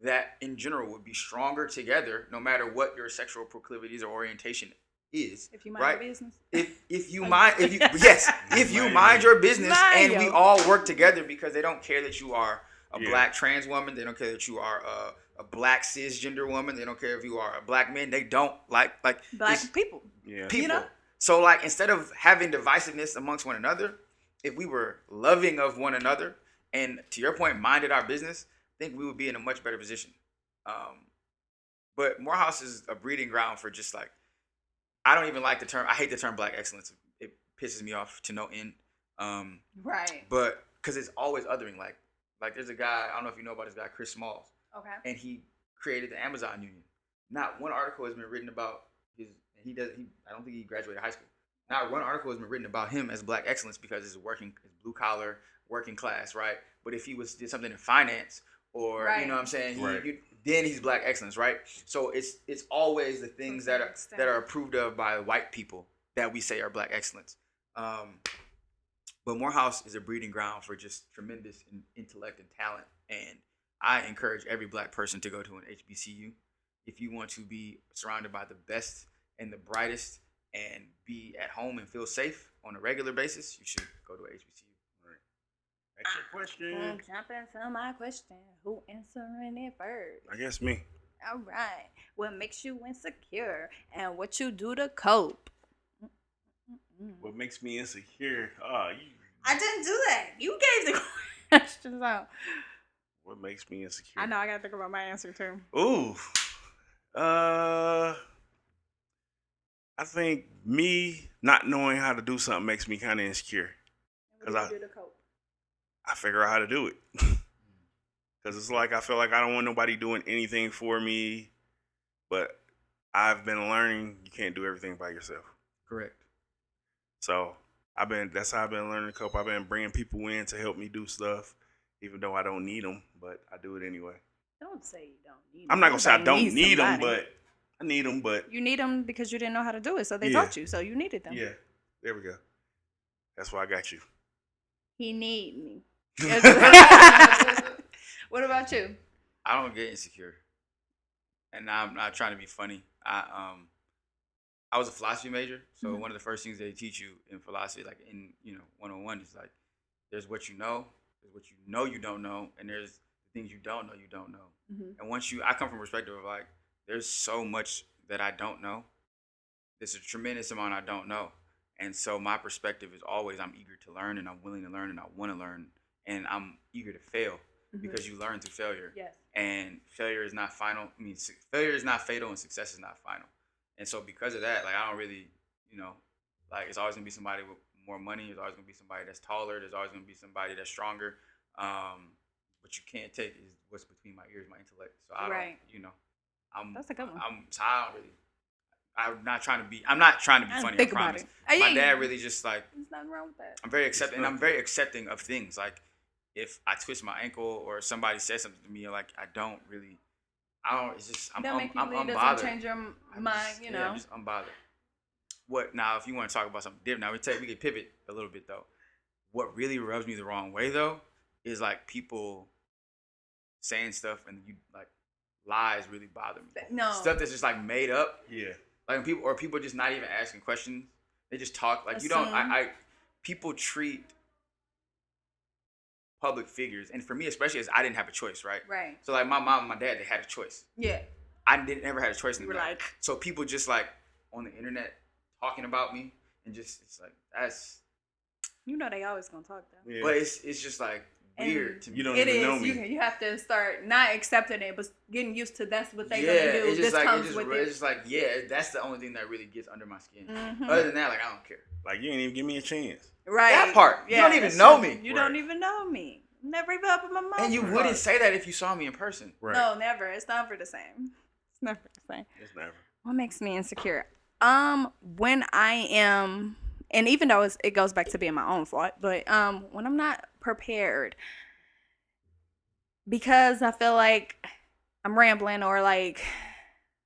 that in general would be stronger together no matter what your sexual proclivities or orientation is.
If you mind your business.
If you mind your business and we all work together because they don't care that you are a black trans woman, they don't care that you are a black cisgender woman, they don't care if you are a black man, they don't like
black people.
Yeah.
People.
You know?
So like instead of having divisiveness amongst one another, if we were loving of one another and to your point minded our business, I think we would be in a much better position. But Morehouse is a breeding ground for just like I don't even like the term. I hate the term black excellence. It pisses me off to no end.
Right.
But because it's always othering. Like there's a guy, I don't know if you know about this guy, Chris Smalls,
Okay.
and he created the Amazon Union. Not one article has been written about his. And I don't think he graduated high school. Not one article has been written about him as black excellence because it's blue collar, working class, right? But if he did something in finance or
Right.
you know what I'm saying,
Right.
then he's black excellence, right? So it's always the things that are approved of by white people that we say are black excellence. But Morehouse is a breeding ground for just tremendous intellect and talent, and I encourage every black person to go to an HBCU if you want to be surrounded by the best and the brightest and be at home and feel safe on a regular basis. You should go to a HBCU.
Right. Next question.
Jump into my question. Who answering it first?
I guess me.
All right. What makes you insecure and what you do to cope?
What makes me insecure?
I didn't do that. You gave the questions out.
What makes me insecure?
I know. I gotta think about my answer too.
Ooh. I think me not knowing how to do something makes me kind of insecure.
What do you do to cope?
I figure out how to do it. Because it's like I feel like I don't want nobody doing anything for me. But I've been learning you can't do everything by yourself.
Correct.
So that's how I've been learning to cope. I've been bringing people in to help me do stuff, even though I don't need them, but I do it anyway.
Don't say you don't need them.
I'm not going to say I
Everybody
don't
needs
need them,
somebody.
but I need them, but...
You need them because you didn't know how to do it, so they
Yeah.
taught you, so you needed them.
Yeah, there we go. That's why I got you.
He need me. What about you?
I don't get insecure, and I'm not trying to be funny. I was a philosophy major, so one of the first things they teach you in philosophy, like in 101, is like there's what you know, there's what you know you don't know, and there's the things you don't know you don't know.
Mm-hmm.
And I come from a perspective of like there's so much that I don't know. There's a tremendous amount I don't know, and so my perspective is always I'm eager to learn, and I'm willing to learn, and I want to learn, and I'm eager to fail because you learn through failure.
Yes.
And failure is not final. Failure is not fatal, and success is not final. And so because of that, like I don't really, like it's always gonna be somebody with more money. There's always gonna be somebody that's taller. There's always gonna be somebody that's stronger. What you can't take is what's between my ears, my intellect. So I don't,
That's a good one.
I'm not trying to be funny.
Think
I
about
promise.
it.
My dad really just like
There's nothing wrong with that.
I'm very accepting, and I'm very accepting of things. Like if I twist my ankle or somebody says something to me, like I don't. It's just I'm
Don't make you believe
unbothered.
doesn't change your mind,
Yeah, I'm just unbothered. What now? If you want to talk about something different, now we can pivot a little bit though. What really rubs me the wrong way though is like people saying stuff and you like lies really bother me.
No.
Stuff that's just like made up.
Yeah.
Like when people just not even asking questions. They just talk like
Assume.
people treat public figures, and for me especially, as I didn't have a choice, right?
Right.
So like my mom and my dad, they had a choice.
Yeah.
I never had a choice in
You were
that.
like,
So people just like on the internet talking about me and just it's like that's.
they always gonna talk though.
Yeah.
But it's just like weird
And
to me.
You don't
It
even know
is.
me.
You have to start not accepting it, but getting used to that's what they
yeah,
gonna do.
it's just
This
like
comes with
it's
it.
just like yeah, that's the only thing that really gets under my skin.
Mhm.
Other than that, like I don't care.
Like, you ain't even give me a chance.
Right.
That part. You don't even
that's
know
true.
me.
You
Right.
don't even know me. Never even opened my mouth.
And you
before.
wouldn't say that if you saw me in person.
Right.
No, never. It's never the same. It's never the same.
It's never.
What makes me insecure? When I am, and even though it goes back to being my own fault, but when I'm not prepared, because I feel like I'm rambling or like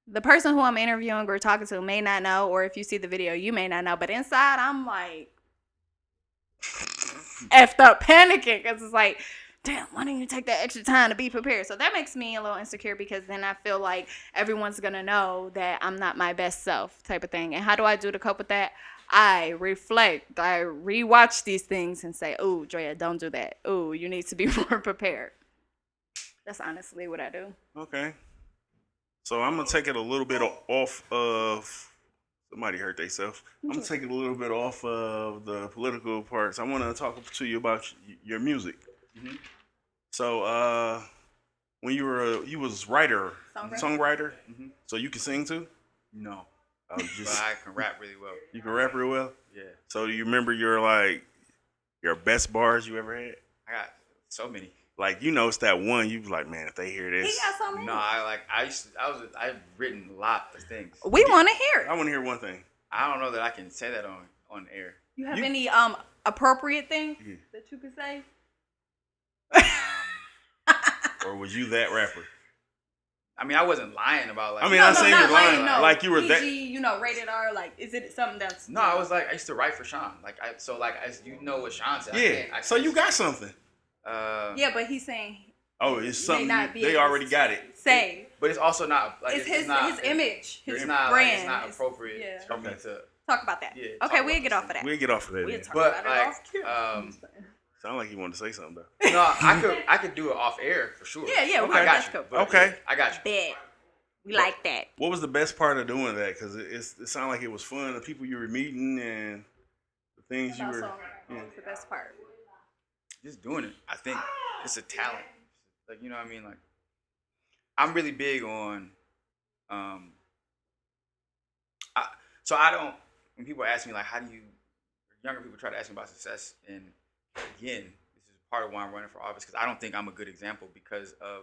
the person who I'm interviewing or talking to may not know, or if you see the video, you may not know, but inside I'm like effed up, panicking, because it's like, damn, why don't you take that extra time to be prepared? So that makes me a little insecure because then I feel like everyone's going to know that I'm not my best self type of thing. And how do I do to cope with that? I reflect. I rewatch these things and say, ooh, Drea, don't do that. Ooh, you need to be more prepared. That's honestly what I do.
Okay. So I'm going to take it a little bit off of... Somebody hurt themselves. I'm going to take it a little bit off of the political parts. I want to talk to you about your music.
Mm-hmm.
So, when you was writer, songwriter,
Mm-hmm.
so you can sing too?
No.
Oh, you
but
just
I can rap really well.
you can rap real well.
Yeah,
So do you remember your best bars you ever had?
I got so many.
Like it's that one you was like, man, if they hear
He
this,
got so many.
No, I've written a lot of things.
We want to hear
I
it.
want to hear one thing.
I don't know that I can say that on air.
You have any appropriate thing
Yeah.
that you could say?
Or was you that rapper?
I mean, I wasn't lying about like.
I mean, I say you're lying.
no.
Like you were that.
PG, rated R. Like, is it something that's?
No, I was like, I used to write for Sean. As you know what Sean said.
Yeah. So you got something.
Yeah, but he's saying.
Oh, it's something
not be
they
able
already
to
got it.
Say.
But it's also not like
It's his image, his
It's not
brand.
like, it's not appropriate for me
Okay.
to.
Talk about that.
Yeah,
Okay,
talk
we'll
about
get off of that.
We'll get off of that.
We'll
Then.
talk
But
about it off camera.
Sound like you wanted to say something though.
No, I could do it off air for sure.
Yeah,
I got
let's
you.
go.
But
Okay.
I got you.
Bet. We like that.
What was the best part of doing that? Because it sounded like it was fun. The people you were meeting and the things you were.
What was the best part?
Just doing it. I think it's a talent. Like, you know what I mean? Like, I'm really big on, I don't, when people ask me, like, how do you, younger people try to ask me about success, and again, this is part of why I'm running for office, because I don't think I'm a good example because of,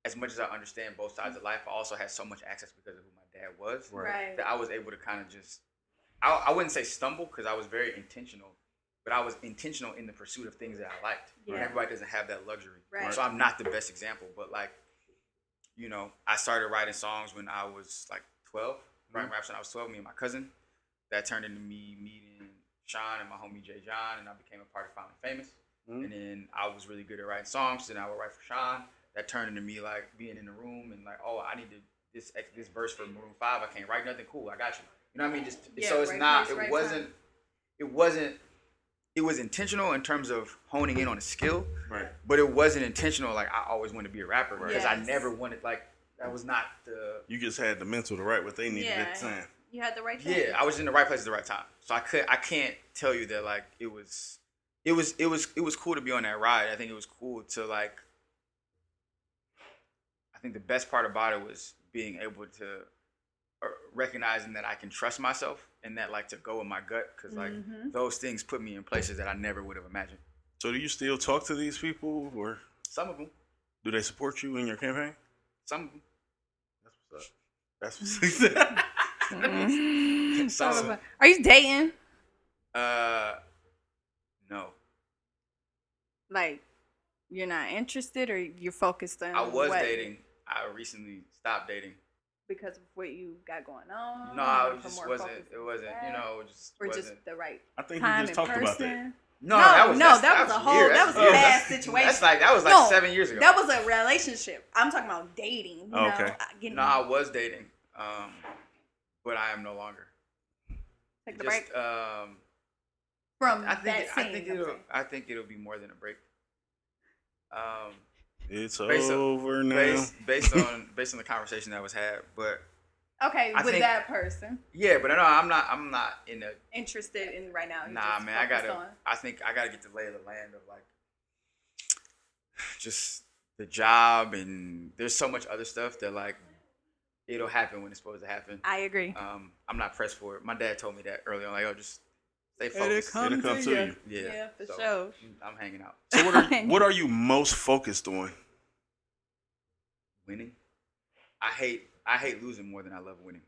as much as I understand both sides of life, I also had so much access because of who my dad was,
Right.
that I was able to kind of just, I wouldn't say stumble, because I was very intentional, but I was intentional in the pursuit of things that I liked.
Yeah.
And everybody doesn't have that luxury.
Right.
So I'm not the best example, but like, I started writing songs when I was like 12, writing raps when I was 12, me and my cousin. That turned into me meeting Sean and my homie Jay John, and I became a part of Finally Famous. And then I was really good at writing songs, then I would write for Sean. That turned into me like being in the room and like, oh, I need this verse for Maroon 5. I can't write nothing. Cool, I got you. You know what I mean? So it's
right
not.
place, right
It wasn't. It was intentional in terms of honing in on a skill,
Right.
but it wasn't intentional. Like I always wanted to be a rapper because I
Yes.
never wanted that was not the.
You just had the mental to write what they needed at the time.
You had the right thing.
Yeah, I was in the right place at the right time. So I can't tell you that like it was cool to be on that ride. I think it was cool to like. I think the best part about it was being able to recognizing that I can trust myself and that like to go with my gut, because like those things put me in places that I never would have imagined.
So do you still talk to these people, or
Some of them,
do they support you in your campaign?
some of them.
That's what's up. That's what's up.
Some of them.
Are you dating?
No.
Like, you're not interested, or you're focused on?
I was
what?
dating. I recently stopped dating.
Because of what you got going on.
No,
or
it
for
just
more
wasn't.
focus
It
on
wasn't.
that?
Just
Or
wasn't.
just the right
I think
time
you just
and
talked about that.
person.
No,
that
that's
was a whole.
years.
That was a
That's-
bad
that's-
situation.
That was like
No,
7 years ago.
That was a relationship. I'm talking about dating. You know,
Okay.
getting,
No, I was dating, but I am no longer.
take the
Just,
break from
I think
that scene.
I think it'll be more than a break.
It's
Based on-
over now.
Based on the conversation that was had, but
Okay,
I
with
think-
that person
yeah, but no, I'm not in the.
interested in right now. You're
Nah,
just
man,
focused
I think I gotta get the lay of the land of like just the job, and there's so much other stuff that like it'll happen when it's supposed to happen.
I agree.
I'm not pressed for it. My dad told me that early on, like, oh, just stay
It'll
focused.
It'll come to you.
Yeah,
for
so
sure.
I'm hanging out.
So what are you most focused on?
Winning. I hate losing more than I love winning.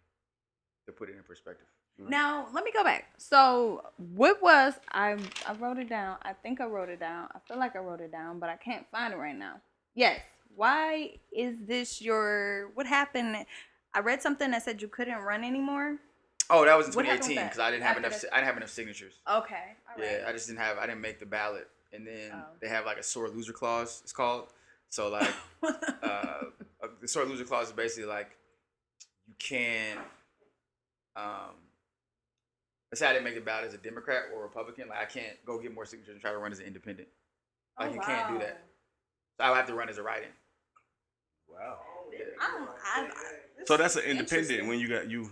To put it in perspective.
Now, let me go back. So, what was I wrote it down. I think I wrote it down. I feel like I wrote it down, but I can't find it right now. Yes. Why is this what happened? I read something that said you couldn't run anymore.
Oh, that was in
What happened
2018
with
because I didn't have
After
enough.
that?
I didn't have enough signatures.
Okay. All right.
Yeah, I didn't make the ballot, and then
Oh.
they have like a sore loser clause. It's called. So like, the sore loser clause is basically like, you can't. Let's say I didn't make the ballot as a Democrat or Republican. Like I can't go get more signatures and try to run as an independent. Like
Oh,
you can't do
wow.
that. So I would have to run as a write-in.
Wow.
I
So that's an independent when you got you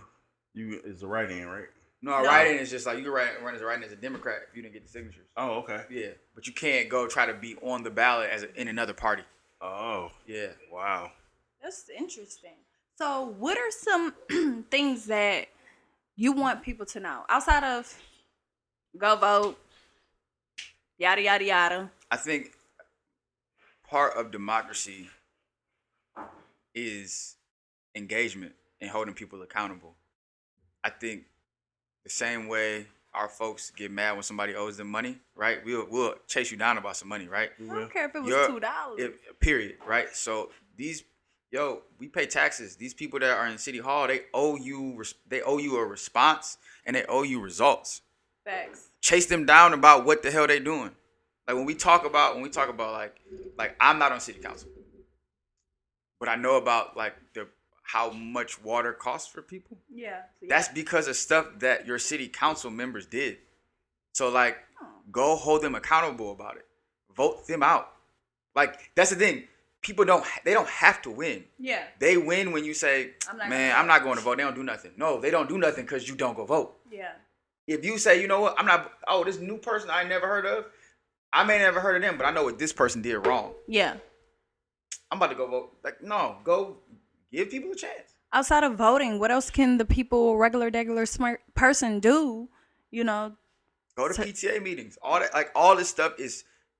is a write-in, right?
No, a
No.
write-in is just like you can run as a write-in as a Democrat if you didn't get the signatures.
Oh, okay.
Yeah, but you can't go try to be on the ballot in another party.
Oh,
Yeah.
wow.
That's interesting. So, what are some things that you want people to know outside of go vote, yada yada yada?
I think part of democracy is engagement and holding people accountable. I think the same way our folks get mad when somebody owes them money, right? We'll chase you down about some money, right?
I don't care if it was
Your
$2.
period, right? So we pay taxes. These people that are in City Hall, they owe you a response and they owe you results.
Facts.
Chase them down about what the hell they doing. Like when we talk about like I'm not on city council, but I know about like how much water costs for people.
Yeah.
That's because of stuff that your city council members did. So like, go hold them accountable about it. Vote them out. Like that's the thing. People don't have to win.
Yeah.
They win when you say, I'm not going to vote. They don't do nothing. No, they don't do nothing because you don't go vote.
Yeah.
If you say, you know what, this new person I never heard of, I may never heard of them, but I know what this person did wrong.
Yeah.
I'm about to go vote. Like, no, go give people a chance.
Outside of voting, what else can the regular smart person do? You know,
go to PTA meetings. All this stuff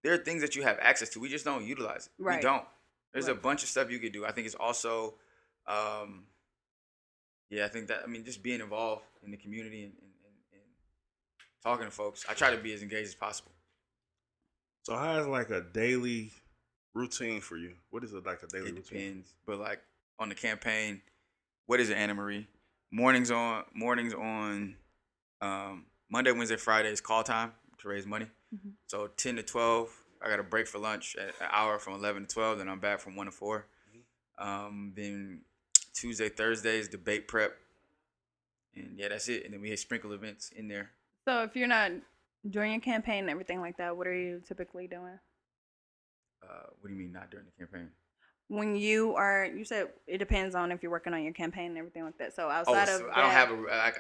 there are things that you have access to. We just don't utilize it.
Right.
We don't. There's a bunch of stuff you could do. I think it's also, I think that, just being involved in the community and talking to folks. I try to be as engaged as possible.
So how is like a daily routine for you? What is it like a daily routine?
It depends. But like on the campaign, what is it, Anna Marie? Mornings on Monday, Wednesday, Friday is call time to raise money. Mm-hmm. So 10 to 12, I got a break for lunch at an hour from 11 to 12. Then I'm back from 1 to 4. Then Tuesday, Thursday is debate prep. And yeah, that's it. And then we have sprinkle events in there.
So if you're not during your campaign and everything like that, what are you typically doing?
What do you mean not during the campaign?
When you said it depends on if you're working on your campaign and everything like that. So outside of that,
I don't have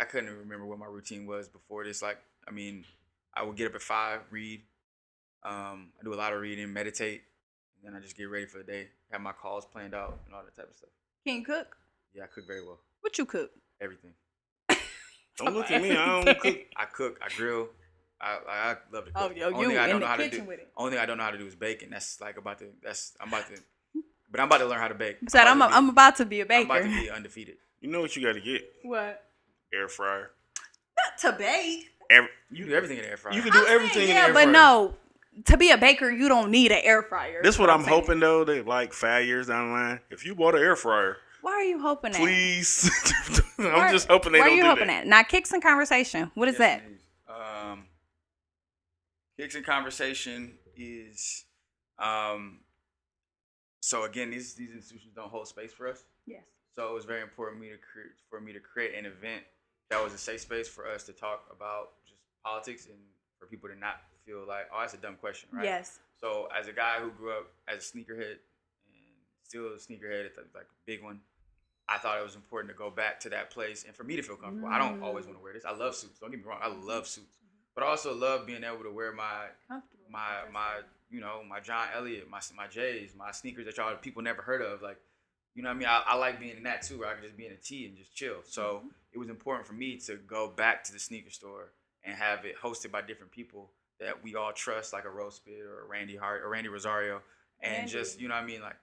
I couldn't remember what my routine was before this. Like, I would get up at 5, read. I do a lot of reading, meditate, and then I just get ready for the day. Have my calls planned out and all that type of stuff.
Can you cook?
Yeah, I cook very well.
What you cook?
Everything.
Don't look at me. I don't cook.
I cook. I grill. I love to cook.
Oh, you in the kitchen with it.
Only thing I don't know how to do is bake, and that's like I'm about to learn how to bake.
Said I'm about to be a baker.
I'm about to be undefeated.
You know what you got to get?
What?
Air fryer.
Not to bake.
You do everything in the air fryer.
You can do everything in the air fryer.
Yeah, but no. To be a baker, you don't need an air fryer.
This is what I'm hoping though. That like 5 years down the line, if you bought an air fryer.
Why are you hoping that?
Please. I'm just hoping they don't do that. Why are you hoping that?
Now, Kicks and Conversation. What is that?
Kicks and Conversation is, so again, these institutions don't hold space for us.
Yes.
So it was very important for me to create an event that was a safe space for us to talk about just politics and for people to not feel like, oh, that's a dumb question, right?
Yes.
So as a guy who grew up as a sneakerhead and still a sneakerhead, it's like a big one, I thought it was important to go back to that place and for me to feel comfortable. I don't always want to wear this. I love suits. Don't get me wrong. I love suits. But I also love being able to wear my John Elliott, my J's, my sneakers that people never heard of. Like, you know what I mean? I like being in that too, where I can just be in a tee and just chill. So it was important for me to go back to the sneaker store and have it hosted by different people that we all trust, like a Rose Spit or a Randy Hart or Randy Rosario, and just, you know what I mean, like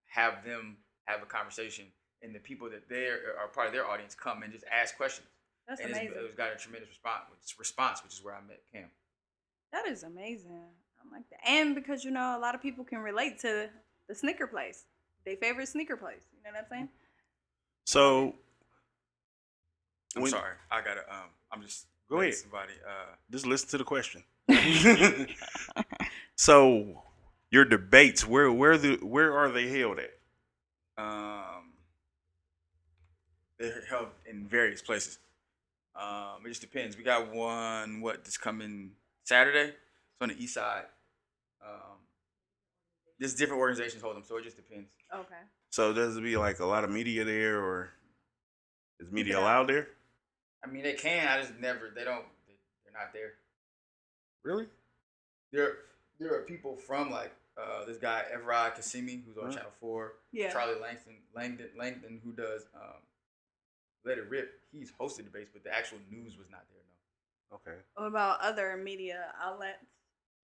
have them have a conversation and the people that they are part of their audience come and just ask questions.
That's
and
amazing.
It's got a tremendous response, which is where I met Cam.
That is amazing. I like that. And because, a lot of people can relate to the sneaker place, their favorite sneaker place. You know what I'm saying?
So,
I'm sorry. I gotta. I'm just.
Go ahead.
Somebody.
Just listen to the question. So, your debates, where are they held at?
They're held in various places. It just depends. We got one this coming Saturday. It's on the east side. There's different organizations hold them, so it just depends.
Okay.
So does it be like a lot of media there, or is media allowed there?
They can. I just never. They're not there.
Really?
There are people from like this guy Everard Kasimi, who's on Channel 4.
Yeah.
Charlie Langdon, who does Let It Rip, he's hosted debates, but the actual news was not there. No.
Okay.
What about other media outlets?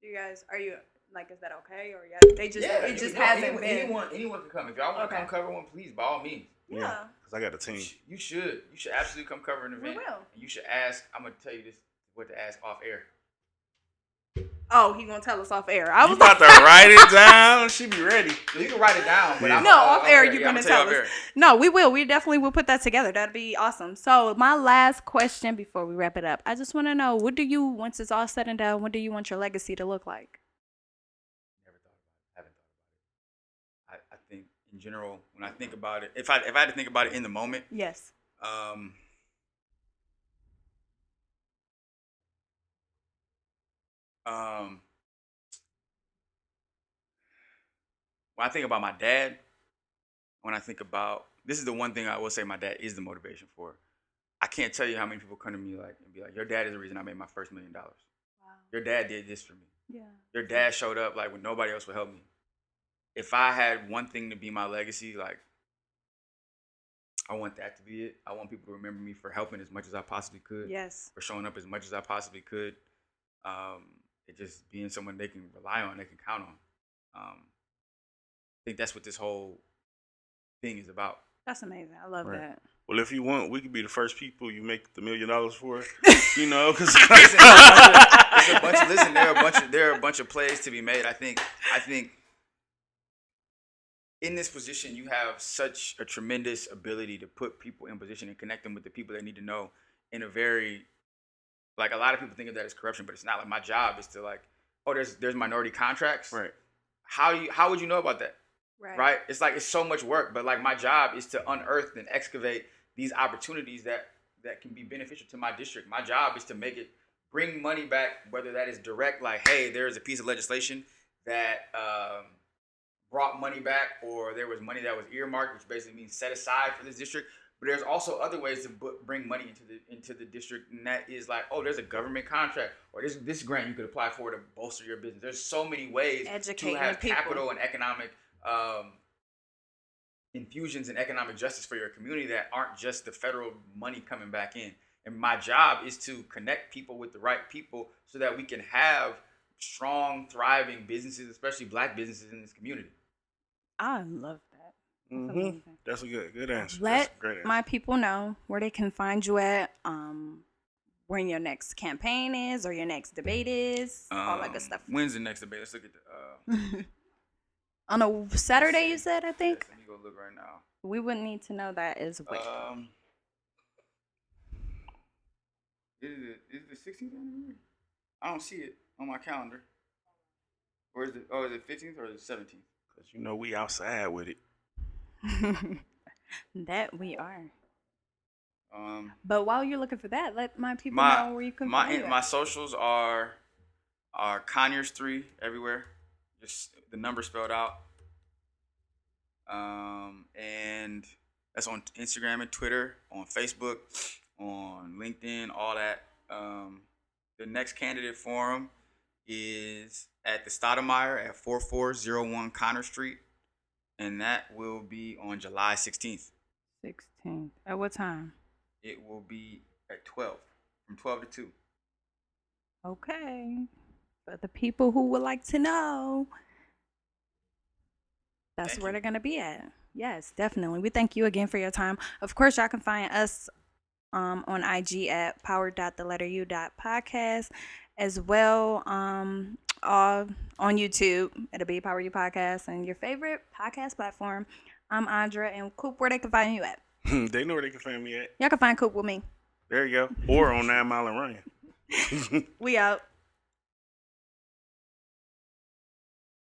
You guys, are you like, is that okay, or yeah, they just
Yeah,
it just hasn't been.
Anyone can come. If y'all want to come cover one, please, by all means.
Yeah.
Because I got a team.
You should absolutely come cover an event.
We will.
And you should ask. I'm gonna tell you this, what to ask off air.
Oh, he gonna tell us off air. I
You
was
about to write it down? She be ready.
You can write it down, but
Yeah.
no, off air. You're gonna tell us.
Air.
No, we will. We definitely will put that together. That'd be awesome. So my last question before we wrap it up, I just want to know, what do you, once it's all said and done, what do you want your legacy to look like?
Never thought about it. Haven't thought about it. I think in general, when I think about it, if I had to think about it in the moment,
Yes.
When I think about my dad, when I think about, this is the one thing I will say my dad is the motivation for. I can't tell you how many people come to me like and be like, your dad is the reason I made my first $1 million. Wow. Your dad did this for me.
Yeah.
Your dad showed up like when nobody else would help me. If I had one thing to be my legacy, like, I want that to be it. I want people to remember me for helping as much as I possibly could.
Yes.
For showing up as much as I possibly could. It just being someone they can rely on, they can count on. I think that's what this whole thing is about.
That's amazing. I love that.
Well, if you want, we could be the first people you make the $1 million for. You know, because
listen, there are a bunch of plays to be made. I think in this position, you have such a tremendous ability to put people in position and connect them with the people they need to know in a very, like, a lot of people think of that as corruption, but it's not. Like, my job is to, like, oh, there's minority contracts.
right.
How would you know about that?
Right.
It's like, it's so much work, but like, my job is to unearth and excavate these opportunities that can be beneficial to my district. My job is to make it bring money back, whether that is direct, like, hey, there's a piece of legislation that brought money back, or there was money that was earmarked, which basically means set aside for this district. But there's also other ways to bring money into the district, and that is like, oh, there's a government contract, or this grant you could apply for to bolster your business. There's so many ways
Educating
to have
people.
capital and economic infusions and economic justice for your community that aren't just the federal money coming back in. And my job is to connect people with the right people so that we can have strong, thriving businesses, especially Black businesses in this community.
I love that. That's
Mm-hmm.
amazing.
That's a good answer.
Let
That's a great answer.
my people know where they can find you at, when your next campaign is or your next debate is, all that good stuff.
When's the next debate? Let's look at the
On a Saturday, you said, I think?
Yes, let me go look right now.
We would need to know that as well.
Is it the 16th anniversary? I don't see it on my calendar. Or is it 15th or is it 17th?
Because you know we outside with it.
That we are.
But
while you're looking for that, let my people know where you can find you.
My socials are Conyers III everywhere. Just the number spelled out. And that's on Instagram and Twitter, on Facebook, on LinkedIn, all that. The next candidate forum is at the Stoudemire at 4401 Connor Street, and that will be on July 16th.
16th. At what time?
It will be at 12, from 12 to 2.
Okay. For the people who would like to know, that's where they're going to be at. Yes, definitely. We thank you again for your time. Of course, y'all can find us on IG at power.theletturu.podcast, as well on YouTube. It'll be Power You Podcast and your favorite podcast platform. I'm Andra, and Coop, where they can find you at?
They know where they can find me at.
Y'all can find Coop with me.
There you go. Or on 9 Mile and Ryan.
We out.